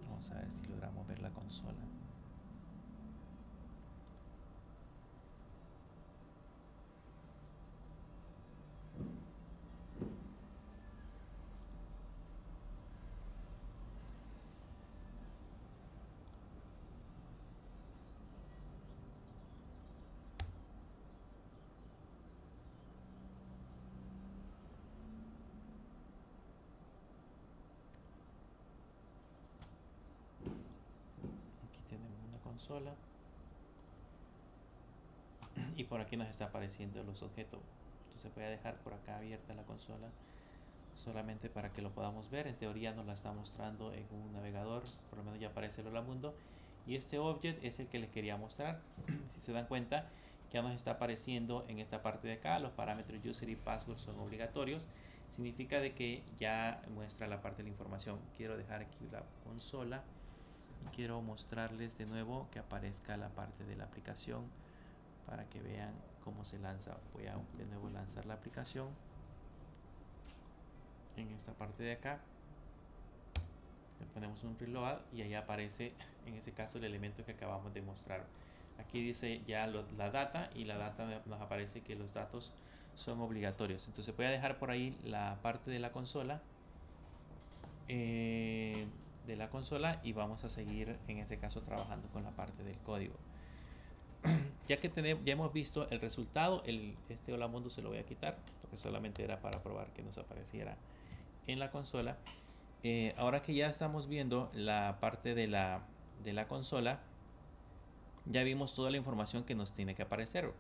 Vamos a ver si logramos ver la consola. Aquí tenemos una consola. Y por aquí nos está apareciendo los objetos. Entonces voy a dejar por acá abierta la consola solamente para que lo podamos ver. En teoría nos la está mostrando en un navegador, por lo menos ya aparece el Hola Mundo. Y este object es el que les quería mostrar. Si se dan cuenta, ya nos está apareciendo en esta parte de acá. Los parámetros user y password son obligatorios. Significa de que ya muestra la parte de la información. Quiero dejar aquí la consola y quiero mostrarles de nuevo que aparezca la parte de la aplicación para que vean cómo se lanza. Voy a de nuevo lanzar la aplicación en esta parte de acá. Le ponemos un reload y ahí aparece en ese caso el elemento que acabamos de mostrar. Aquí dice ya la data, y la data nos aparece que los datos son obligatorios. Entonces voy a dejar por ahí la parte de la consola, y vamos a seguir en este caso trabajando con la parte del código. Ya que ya hemos visto el resultado, este Hola Mundo se lo voy a quitar porque solamente era para probar que nos apareciera en la consola. Ahora que ya estamos viendo la parte de la consola, ya vimos toda la información que nos tiene que aparecer,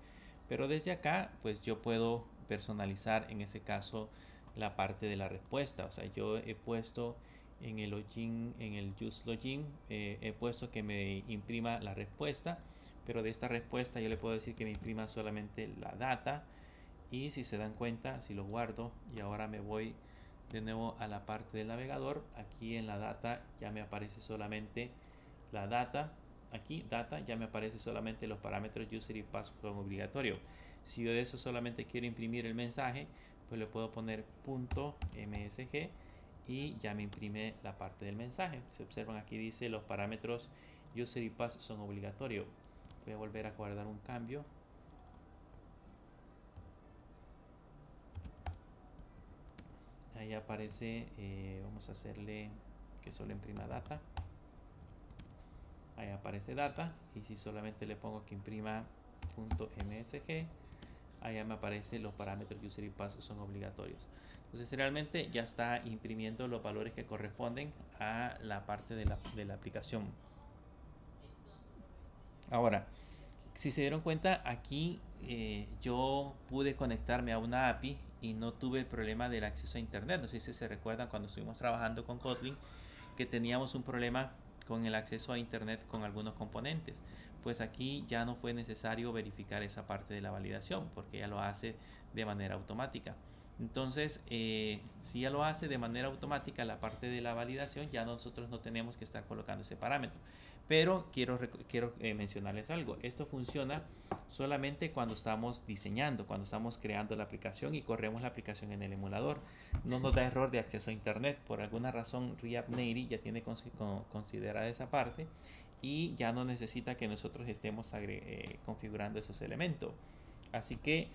pero desde acá pues yo puedo personalizar en ese caso la parte de la respuesta. O sea, yo he puesto en el login, en el use login, he puesto que me imprima la respuesta, pero de esta respuesta yo le puedo decir que me imprima solamente la data. Y si se dan cuenta, si lo guardo y ahora me voy de nuevo a la parte del navegador, aquí en la data ya me aparece solamente la data. Aquí data ya me aparece solamente los parámetros user y password como obligatorio. Si yo de eso solamente quiero imprimir el mensaje, pues le puedo poner .msg y ya me imprime la parte del mensaje. Si observan, aquí dice los parámetros user y password son obligatorios. Voy a volver a guardar un cambio. ahí aparece, vamos a hacerle que solo imprima data. Ahí aparece data, y si solamente le pongo que imprima .msg, allá me aparece los parámetros user y pasos son obligatorios. Entonces realmente ya está imprimiendo los valores que corresponden a la parte de la aplicación. Ahora, si se dieron cuenta, aquí yo pude conectarme a una API y no tuve el problema del acceso a internet. No sé si se recuerdan cuando estuvimos trabajando con Kotlin que teníamos un problema con el acceso a internet con algunos componentes. Pues aquí ya no fue necesario verificar esa parte de la validación porque ya lo hace de manera automática. Entonces, si ya lo hace de manera automática la parte de la validación, ya nosotros no tenemos que estar colocando ese parámetro. Pero quiero mencionarles algo. Esto funciona solamente cuando estamos diseñando, cuando estamos creando la aplicación y corremos la aplicación en el emulador. No nos da error de acceso a internet. Por alguna razón React Native ya tiene considerada esa parte y ya no necesita que nosotros estemos configurando esos elementos. Así que,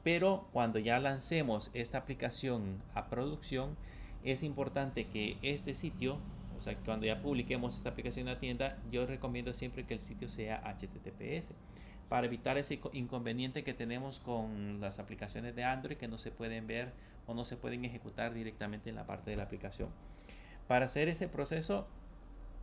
pero cuando ya lancemos esta aplicación a producción, es importante que este sitio, o sea, cuando ya publiquemos esta aplicación en la tienda, yo recomiendo siempre que el sitio sea HTTPS para evitar ese inconveniente que tenemos con las aplicaciones de Android que no se pueden ver o no se pueden ejecutar directamente en la parte de la aplicación. Para hacer ese proceso,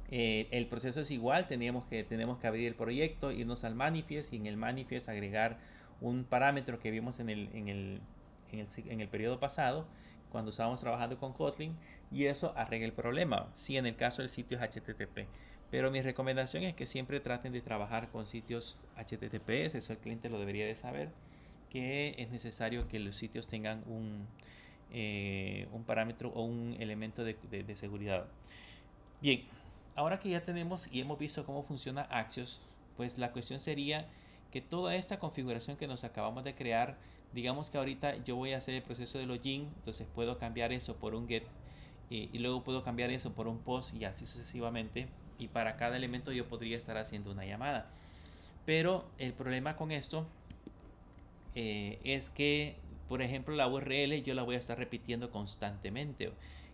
el proceso es igual, tenemos que abrir el proyecto, irnos al manifest y en el manifest agregar un parámetro que vimos en el periodo pasado cuando estábamos trabajando con Kotlin, y eso arregla el problema si en el caso del sitio es HTTP. Pero mi recomendación es que siempre traten de trabajar con sitios HTTPS, eso el cliente lo debería de saber, que es necesario que los sitios tengan un parámetro o un elemento de seguridad. Bien, ahora que ya tenemos y hemos visto cómo funciona Axios, pues la cuestión sería que toda esta configuración que nos acabamos de crear, digamos que ahorita yo voy a hacer el proceso de login, entonces puedo cambiar eso por un get y luego puedo cambiar eso por un post y así sucesivamente, y para cada elemento yo podría estar haciendo una llamada. Pero el problema con esto es que, por ejemplo, la URL yo la voy a estar repitiendo constantemente,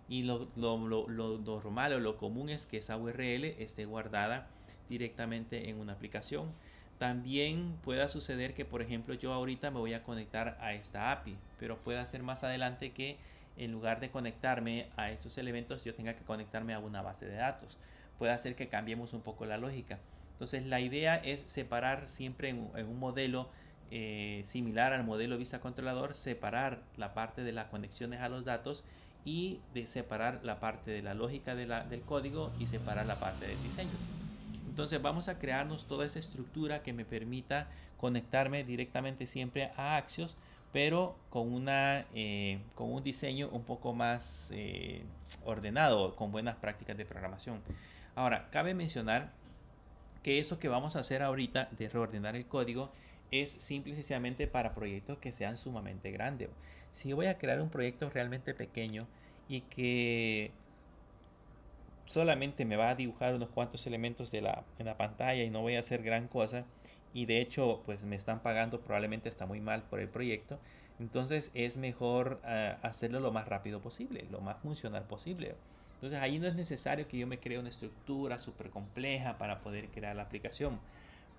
y lo normal o lo común es que esa URL esté guardada directamente en una aplicación. También pueda suceder que, por ejemplo, yo ahorita me voy a conectar a esta API, pero puede ser más adelante que en lugar de conectarme a estos elementos yo tenga que conectarme a una base de datos. Puede hacer que cambiemos un poco la lógica. Entonces la idea es separar siempre en un modelo similar al modelo vista controlador, separar la parte de las conexiones a los datos y de separar la parte de la lógica del código y separar la parte del diseño. Entonces vamos a crearnos toda esa estructura que me permita conectarme directamente siempre a Axios, pero con un diseño un poco más ordenado, con buenas prácticas de programación. Ahora, cabe mencionar que eso que vamos a hacer ahorita de reordenar el código es simple y sencillamente para proyectos que sean sumamente grandes. Si yo voy a crear un proyecto realmente pequeño y que solamente me va a dibujar unos cuantos elementos en la pantalla y no voy a hacer gran cosa, y de hecho pues me están pagando probablemente está muy mal por el proyecto, entonces es mejor hacerlo lo más rápido posible, lo más funcional posible. Entonces ahí no es necesario que yo me cree una estructura súper compleja para poder crear la aplicación,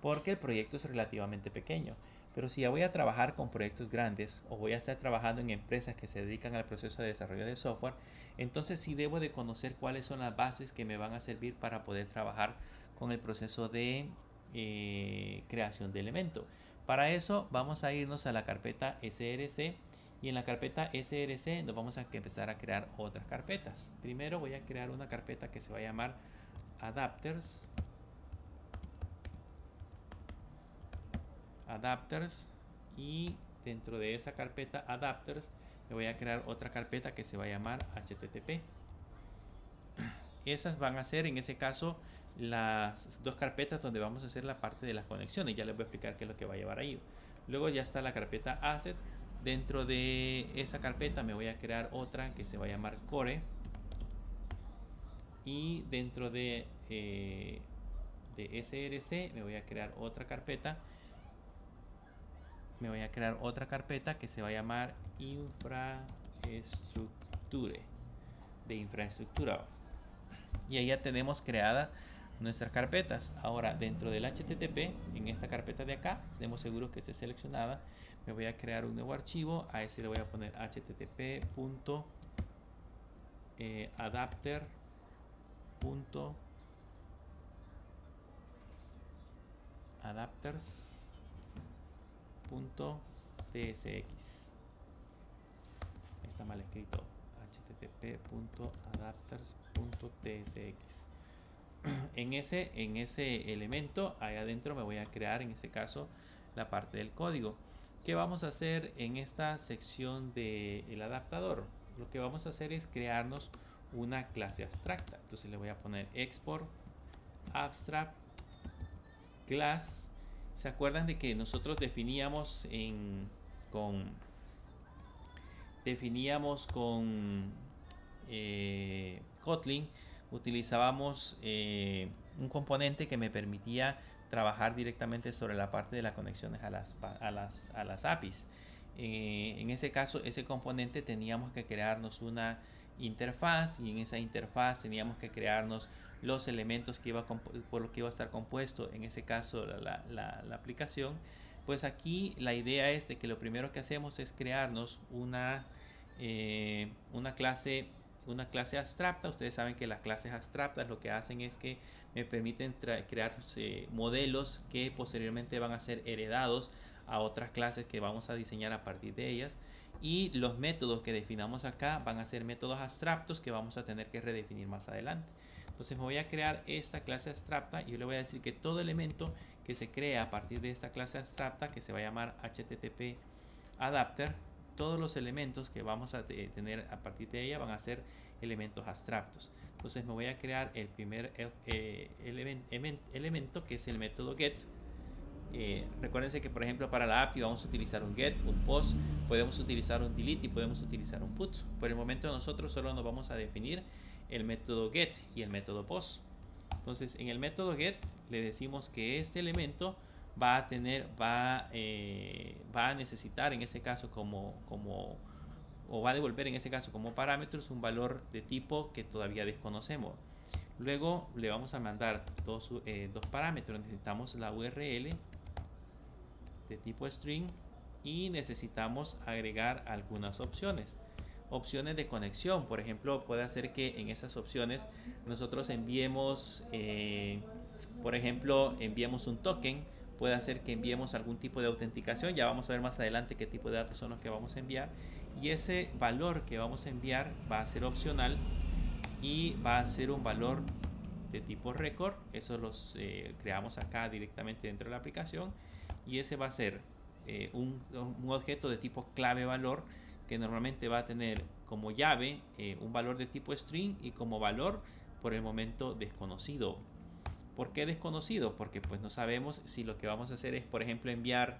porque el proyecto es relativamente pequeño. Pero si ya voy a trabajar con proyectos grandes o voy a estar trabajando en empresas que se dedican al proceso de desarrollo de software, entonces sí debo de conocer cuáles son las bases que me van a servir para poder trabajar con el proceso de creación de elementos. Para eso vamos a irnos a la carpeta SRC, y en la carpeta SRC nos vamos a empezar a crear otras carpetas. Primero voy a crear una carpeta que se va a llamar Adapters. Y dentro de esa carpeta Adapters me voy a crear otra carpeta que se va a llamar HTTP. Esas van a ser en ese caso las dos carpetas donde vamos a hacer la parte de las conexiones. Ya les voy a explicar qué es lo que va a llevar ahí. Luego ya está la carpeta Asset. Dentro de esa carpeta me voy a crear otra que se va a llamar Core. Y dentro de SRC me voy a crear otra carpeta. Que se va a llamar Infrastructure. infraestructura. Y ahí ya tenemos creada nuestras carpetas. Ahora, dentro del HTTP, en esta carpeta de acá, estemos seguros que esté seleccionada, me voy a crear un nuevo archivo. A ese le voy a poner http.adapters.tsx. Está mal escrito. http.adapters.tsx. En ese elemento, ahí adentro me voy a crear, en este caso, la parte del código. ¿Qué vamos a hacer en esta sección del adaptador? Lo que vamos a hacer es crearnos una clase abstracta. Entonces le voy a poner export abstract class. ¿Se acuerdan de que nosotros definíamos con Kotlin? Utilizábamos un componente que me permitía trabajar directamente sobre la parte de las conexiones a las APIs. En ese caso, ese componente teníamos que crearnos una interfaz, y en esa interfaz teníamos que crearnos los elementos por los que iba a estar compuesto, en ese caso la aplicación. Pues aquí la idea es de que lo primero que hacemos es crearnos una clase abstracta. Ustedes saben que las clases abstractas lo que hacen es que me permiten crear modelos que posteriormente van a ser heredados a otras clases que vamos a diseñar a partir de ellas. Y los métodos que definamos acá van a ser métodos abstractos que vamos a tener que redefinir más adelante. Entonces me voy a crear esta clase abstracta y yo le voy a decir que todo elemento que se crea a partir de esta clase abstracta, que se va a llamar HTTP Adapter, todos los elementos que vamos a tener a partir de ella van a ser elementos abstractos. Entonces me voy a crear el primer elemento, que es el método get. Recuérdense que, por ejemplo, para la API vamos a utilizar un get, un post, podemos utilizar un delete y podemos utilizar un put. Por el momento nosotros solo nos vamos a definir el método get y el método post. Entonces en el método get le decimos que este elemento va a necesitar en ese caso o va a devolver en ese caso como parámetros un valor de tipo que todavía desconocemos. Luego le vamos a mandar dos parámetros. Necesitamos la URL de tipo string y necesitamos agregar algunas opciones de conexión. Por ejemplo, puede hacer que en esas opciones nosotros enviemos por ejemplo, enviemos un token. Puede hacer que enviemos algún tipo de autenticación. Ya vamos a ver más adelante qué tipo de datos son los que vamos a enviar. Y ese valor que vamos a enviar va a ser opcional y va a ser un valor de tipo record. Eso los creamos acá directamente dentro de la aplicación. Y ese va a ser un objeto de tipo clave valor, que normalmente va a tener como llave un valor de tipo string y como valor por el momento desconocido. ¿Por qué desconocido? Porque pues no sabemos si lo que vamos a hacer es, por ejemplo, enviar,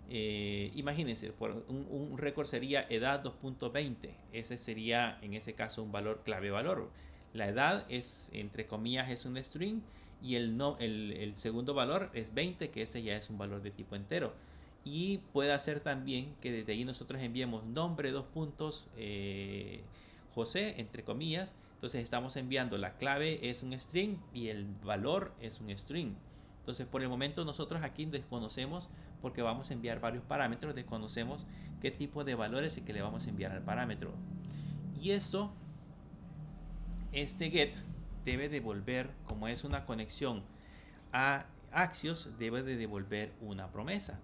imagínense, un récord sería edad 2.20. Ese sería en ese caso un valor clave valor. La edad es, entre comillas, es un string, y el segundo valor es 20, que ese ya es un valor de tipo entero. Y puede hacer también que desde ahí nosotros enviemos nombre, José, entre comillas. Entonces estamos enviando la clave es un string y el valor es un string. Entonces por el momento nosotros aquí desconocemos, porque vamos a enviar varios parámetros, desconocemos qué tipo de valor es el que le vamos a enviar al parámetro. Y este get debe devolver, como es una conexión a Axios, debe de devolver una promesa.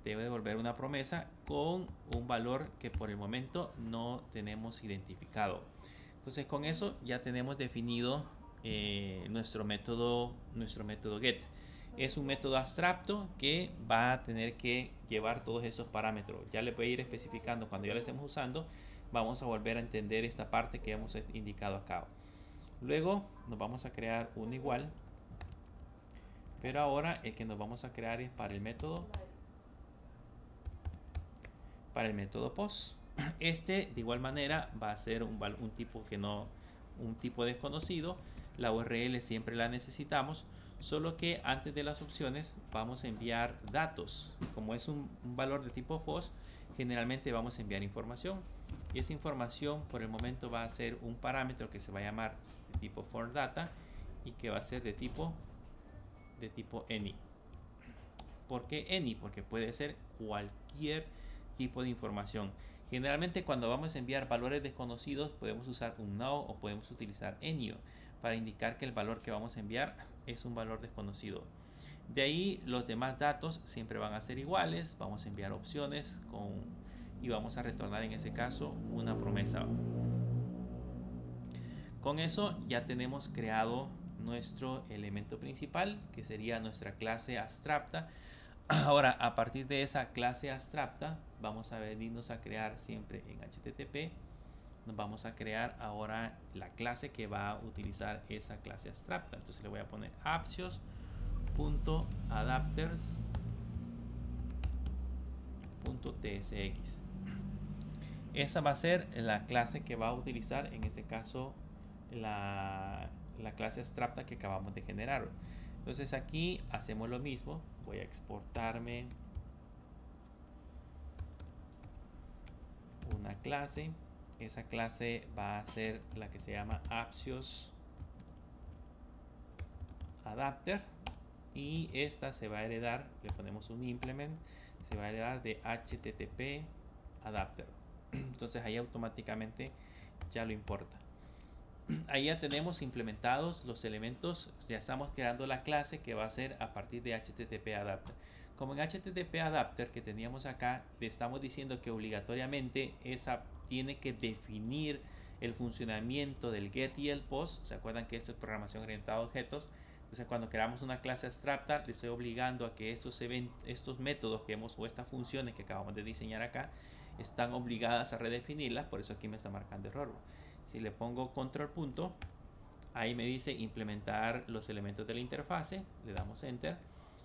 Debe devolver una promesa con un valor que por el momento no tenemos identificado. Entonces con eso ya tenemos definido nuestro método get. Es un método abstracto que va a tener que llevar todos esos parámetros. Ya le voy a ir especificando cuando ya lo estemos usando. Vamos a volver a entender esta parte que hemos indicado acá. Luego nos vamos a crear un igual, pero ahora el que nos vamos a crear es para el método post. Este de igual manera va a ser un tipo desconocido. La URL siempre la necesitamos, solo que antes de las opciones vamos a enviar datos. Como es un valor de tipo post, generalmente vamos a enviar información. y esa información por el momento va a ser un parámetro que se va a llamar de tipo forData y que va a ser de tipo any. ¿Por qué any? Porque puede ser cualquier tipo de información. Generalmente cuando vamos a enviar valores desconocidos podemos usar un no o podemos utilizar any para indicar que el valor que vamos a enviar es un valor desconocido. De ahí los demás datos siempre van a ser iguales. Vamos a enviar opciones y vamos a retornar en ese caso una promesa. Con eso ya tenemos creado nuestro elemento principal, que sería nuestra clase abstracta. Ahora, a partir de esa clase abstracta, vamos a venirnos a crear siempre en HTTP. Nos vamos a crear ahora la clase que va a utilizar esa clase abstracta. Entonces le voy a poner apsios.adapters.tsx. Esa va a ser la clase que va a utilizar en este caso la clase abstracta que acabamos de generar. Entonces aquí hacemos lo mismo. Voy a exportarme una clase. Esa clase va a ser la que se llama Apsios Adapter y esta se va a heredar, le ponemos un implement, se va a heredar de HTTP Adapter. Entonces ahí automáticamente ya lo importa. Ahí ya tenemos implementados los elementos, ya estamos creando la clase que va a ser a partir de HTTP Adapter. Como en HTTP Adapter que teníamos acá, le estamos diciendo que obligatoriamente esa tiene que definir el funcionamiento del get y el post. ¿Se acuerdan que esto es programación orientada a objetos? Entonces cuando creamos una clase abstracta, le estoy obligando a que estos métodos que hemos, o estas funciones que acabamos de diseñar acá, están obligadas a redefinirlas. Por eso aquí me está marcando error. Si le pongo control punto, ahí me dice implementar los elementos de la interfase, le damos enter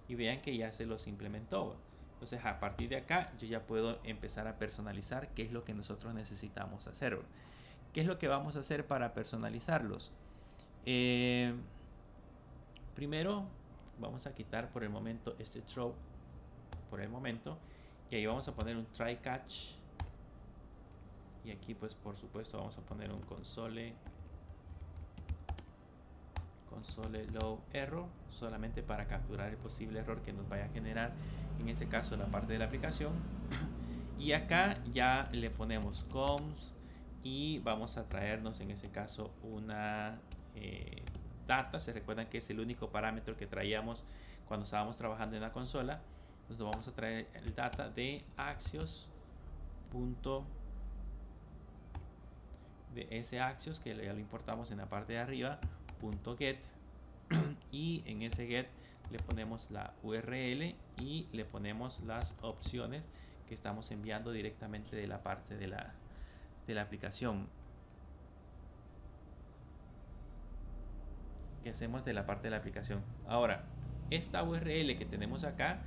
y vean que ya se los implementó. Entonces a partir de acá yo ya puedo empezar a personalizar qué es lo que nosotros necesitamos hacer. ¿Qué es lo que vamos a hacer para personalizarlos? Primero vamos a quitar por el momento este throw por el momento, y ahí vamos a poner un try catch, y aquí pues por supuesto vamos a poner un console low error, solamente para capturar el posible error que nos vaya a generar en ese caso la parte de la aplicación. Y acá ya le ponemos coms y vamos a traernos en ese caso una data. Se recuerdan que es el único parámetro que traíamos cuando estábamos trabajando en la consola. Entonces vamos a traer el data de axios de ese axios que ya lo importamos en la parte de arriba, .get, y en ese get le ponemos la URL y le ponemos las opciones que estamos enviando directamente de la parte de la aplicación, que hacemos de la parte de la aplicación. Ahora, esta URL que tenemos acá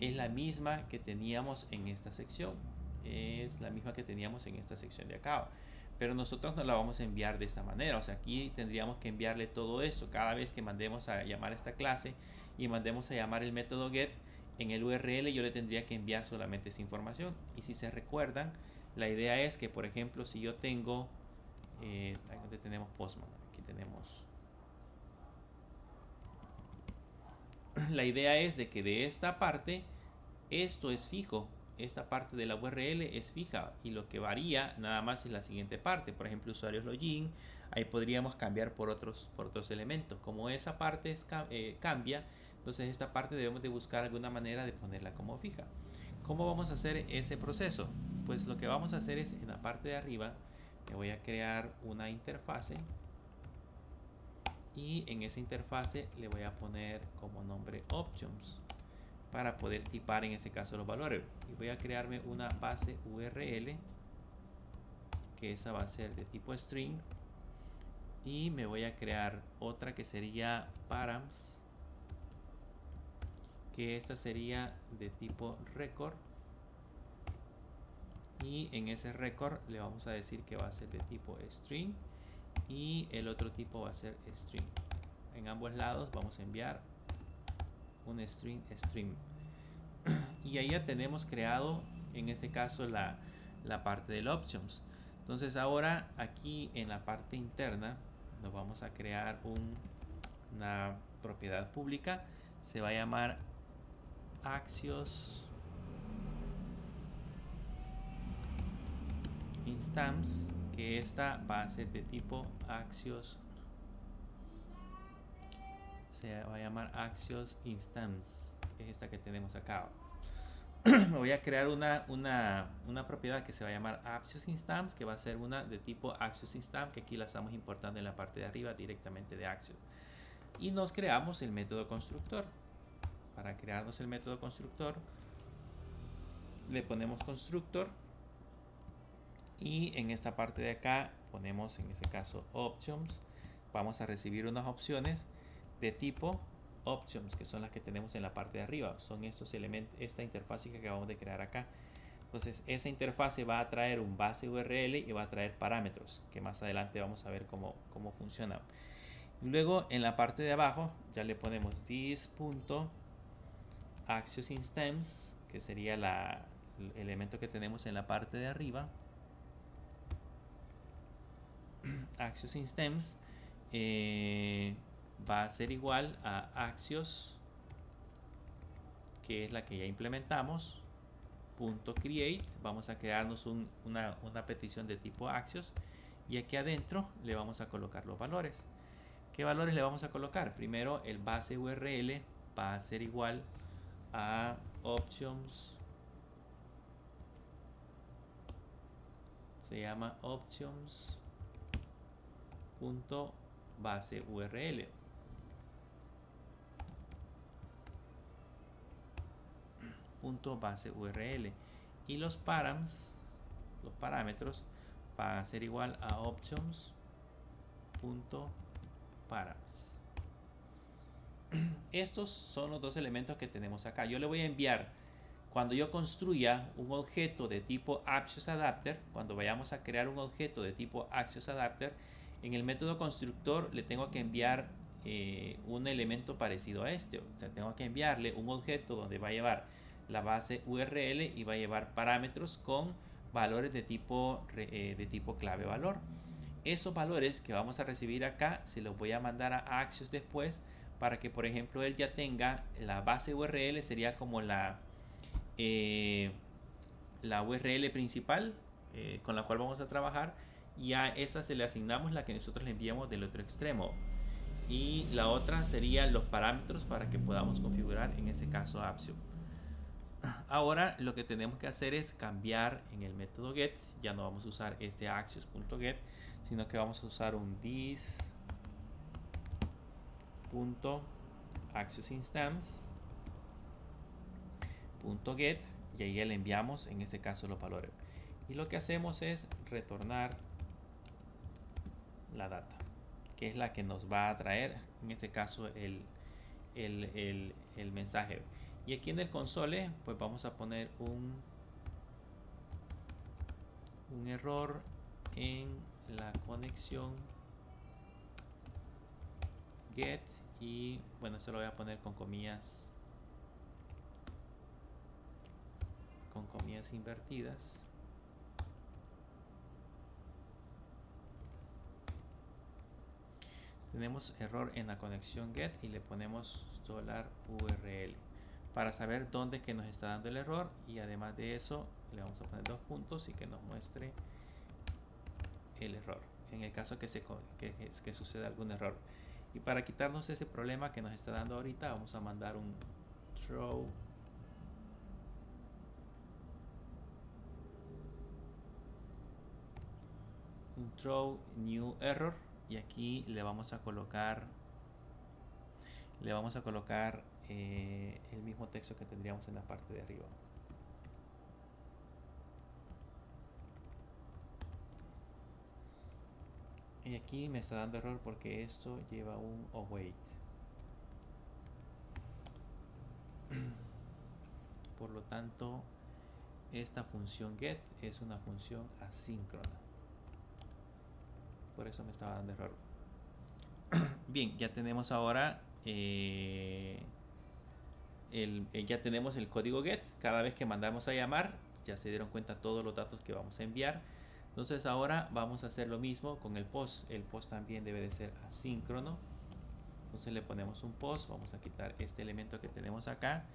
es la misma que teníamos en esta sección, es la misma que teníamos en esta sección de acá, pero nosotros no la vamos a enviar de esta manera. O sea, aquí tendríamos que enviarle todo esto cada vez que mandemos a llamar a esta clase y mandemos a llamar el método get. En el URL yo le tendría que enviar solamente esa información. Y si se recuerdan, la idea es que, por ejemplo, si yo tengo donde tenemos Postman, aquí tenemos, la idea es de que de esta parte esto es fijo, esta parte de la URL es fija, y lo que varía nada más es la siguiente parte. Por ejemplo, usuarios login, ahí podríamos cambiar por otros elementos. Como esa parte cambia, entonces esta parte debemos de buscar alguna manera de ponerla como fija. ¿Cómo vamos a hacer ese proceso? Pues lo que vamos a hacer es, en la parte de arriba me voy a crear una interfase, y en esa interfase le voy a poner como nombre options para poder tipar en este caso los valores. Y voy a crearme una base URL, que esa va a ser de tipo string, y me voy a crear otra que sería params, que esta sería de tipo record, y en ese record le vamos a decir que va a ser de tipo string y el otro tipo va a ser string. En ambos lados vamos a enviar un string. Y ahí ya tenemos creado en ese caso la parte del options. Entonces ahora aquí en la parte interna nos vamos a crear una propiedad pública. Se va a llamar Axios Instance, que esta va a ser de tipo Axios. Se va a llamar Axios Instance, es esta que tenemos acá. Me voy a crear una propiedad que se va a llamar Axios Instance, que va a ser una de tipo Axios Instance, que aquí la estamos importando en la parte de arriba directamente de Axios. Y nos creamos el método constructor. Para crearnos el método constructor, le ponemos constructor y en esta parte de acá ponemos en este caso options. Vamos a recibir unas opciones de tipo options, que son las que tenemos en la parte de arriba. Son estos elementos, esta interfase que acabamos de crear acá. Entonces esa interfase va a traer un base URL y va a traer parámetros, que más adelante vamos a ver cómo funciona. Luego en la parte de abajo ya le ponemos this.AxiosInstance, que sería el elemento que tenemos en la parte de arriba. AxiosInstance va a ser igual a Axios, que es la que ya implementamos, .create. Vamos a crearnos una petición de tipo Axios y aquí adentro le vamos a colocar los valores. ¿Qué valores le vamos a colocar? Primero el base URL va a ser igual a options, se llama options.base URL. .base URL y los parámetros van a ser igual a options.params. Estos son los dos elementos que tenemos acá. Yo le voy a enviar, cuando yo construya un objeto de tipo AxiosAdapter, cuando vayamos a crear un objeto de tipo AxiosAdapter, en el método constructor le tengo que enviar un elemento parecido a este. O sea, tengo que enviarle un objeto donde va a llevar la base URL y va a llevar parámetros con valores de tipo clave valor. Esos valores que vamos a recibir acá se los voy a mandar a Axios después, para que por ejemplo él ya tenga la base URL, sería como la URL principal con la cual vamos a trabajar, y a esa se le asignamos la que nosotros le enviamos del otro extremo, y la otra serían los parámetros para que podamos configurar en este caso Axios. Ahora lo que tenemos que hacer es cambiar en el método get. Ya no vamos a usar este axios.get, sino que vamos a usar un this.AxiosInstance.get y ahí le enviamos en este caso los valores. Y lo que hacemos es retornar la data, que es la que nos va a traer en este caso el mensaje. Y aquí en el console pues vamos a poner un error en la conexión get, y bueno, esto lo voy a poner con comillas invertidas. Tenemos error en la conexión get y le ponemos $URL para saber dónde es que nos está dando el error, y además de eso le vamos a poner 2 puntos y que nos muestre el error en el caso que suceda algún error. Y para quitarnos ese problema que nos está dando ahorita, vamos a mandar un throw new error, y aquí le vamos a colocar el mismo texto que tendríamos en la parte de arriba. Y aquí me está dando error porque esto lleva un await. Por lo tanto, esta función get es una función asíncrona. Por eso me estaba dando error. Bien, ya tenemos ahora ya tenemos el código get. Cada vez que mandamos a llamar, ya se dieron cuenta todos los datos que vamos a enviar. Entonces ahora vamos a hacer lo mismo con el post. El post también debe de ser asíncrono. Entonces le ponemos un post. Vamos a quitar este elemento que tenemos acá.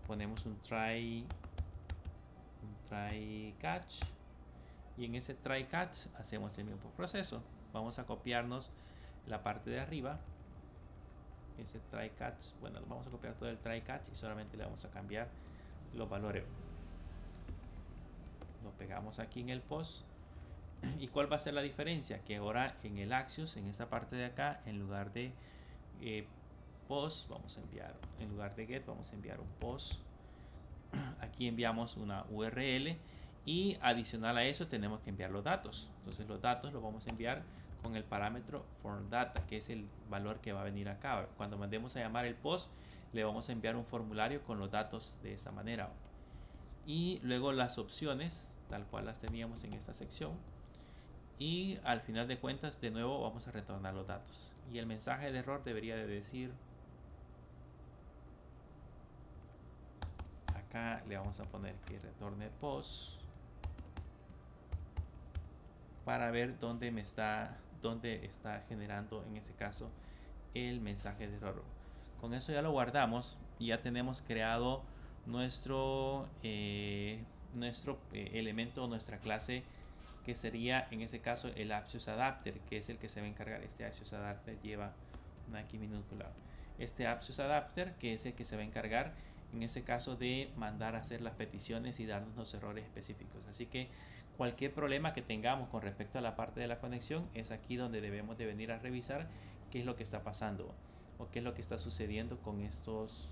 Ponemos un try catch. Y en ese try catch hacemos el mismo proceso. Vamos a copiarnos la parte de arriba. Ese try catch. Bueno, vamos a copiar todo el try catch y solamente le vamos a cambiar los valores. Lo pegamos aquí en el post. ¿Y cuál va a ser la diferencia? Que ahora en el Axios, en esta parte de acá, en lugar de post, vamos a enviar, en lugar de get, vamos a enviar un post. Aquí enviamos una URL y adicional a eso tenemos que enviar los datos. Entonces los datos los vamos a enviar con el parámetro forMData, que es el valor que va a venir acá. Cuando mandemos a llamar el post, le vamos a enviar un formulario con los datos de esta manera. Y luego las opciones, tal cual las teníamos en esta sección. Y al final de cuentas, de nuevo vamos a retornar los datos. Y el mensaje de error debería de decir, acá le vamos a poner que retorne post para ver dónde está generando en ese caso el mensaje de error. Con eso ya lo guardamos y ya tenemos creado nuestro elemento, nuestra clase, que sería en ese caso el Axios Adapter, que es el que se va a encargar. Este Axios Adapter lleva una X minúscula. Este Axios Adapter, que es el que se va a encargar en ese caso de mandar a hacer las peticiones y darnos los errores específicos. Así que cualquier problema que tengamos con respecto a la parte de la conexión, es aquí donde debemos de venir a revisar qué es lo que está pasando o qué es lo que está sucediendo con estos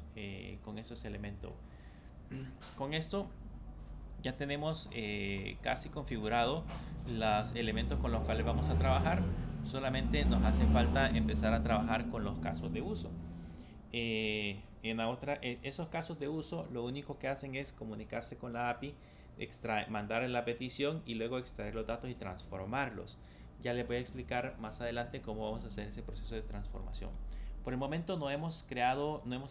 elementos. Con esto ya tenemos casi configurado los elementos con los cuales vamos a trabajar. Solamente nos hace falta empezar a trabajar con los casos de uso. Esos casos de uso lo único que hacen es comunicarse con la API, mandar la petición y luego extraer los datos y transformarlos. Ya les voy a explicar más adelante cómo vamos a hacer ese proceso de transformación. Por el momento no hemos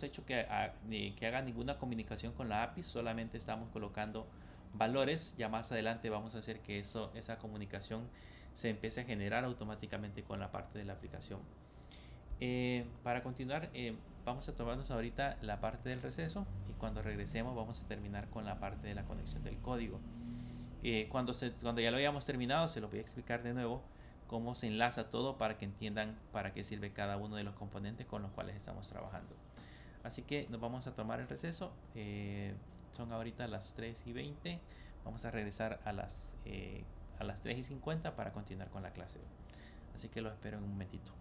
hecho que haga ninguna comunicación con la API, solamente estamos colocando valores. Ya más adelante vamos a hacer que esa comunicación se empiece a generar automáticamente con la parte de la aplicación. Para continuar, vamos a tomarnos ahorita la parte del receso y cuando regresemos vamos a terminar con la parte de la conexión del código. Cuando ya lo hayamos terminado, se lo voy a explicar de nuevo cómo se enlaza todo para que entiendan para qué sirve cada uno de los componentes con los cuales estamos trabajando. Así que nos vamos a tomar el receso. Son ahorita las 3:20. Vamos a regresar a las 3:50 para continuar con la clase. Así que los espero en un momentito.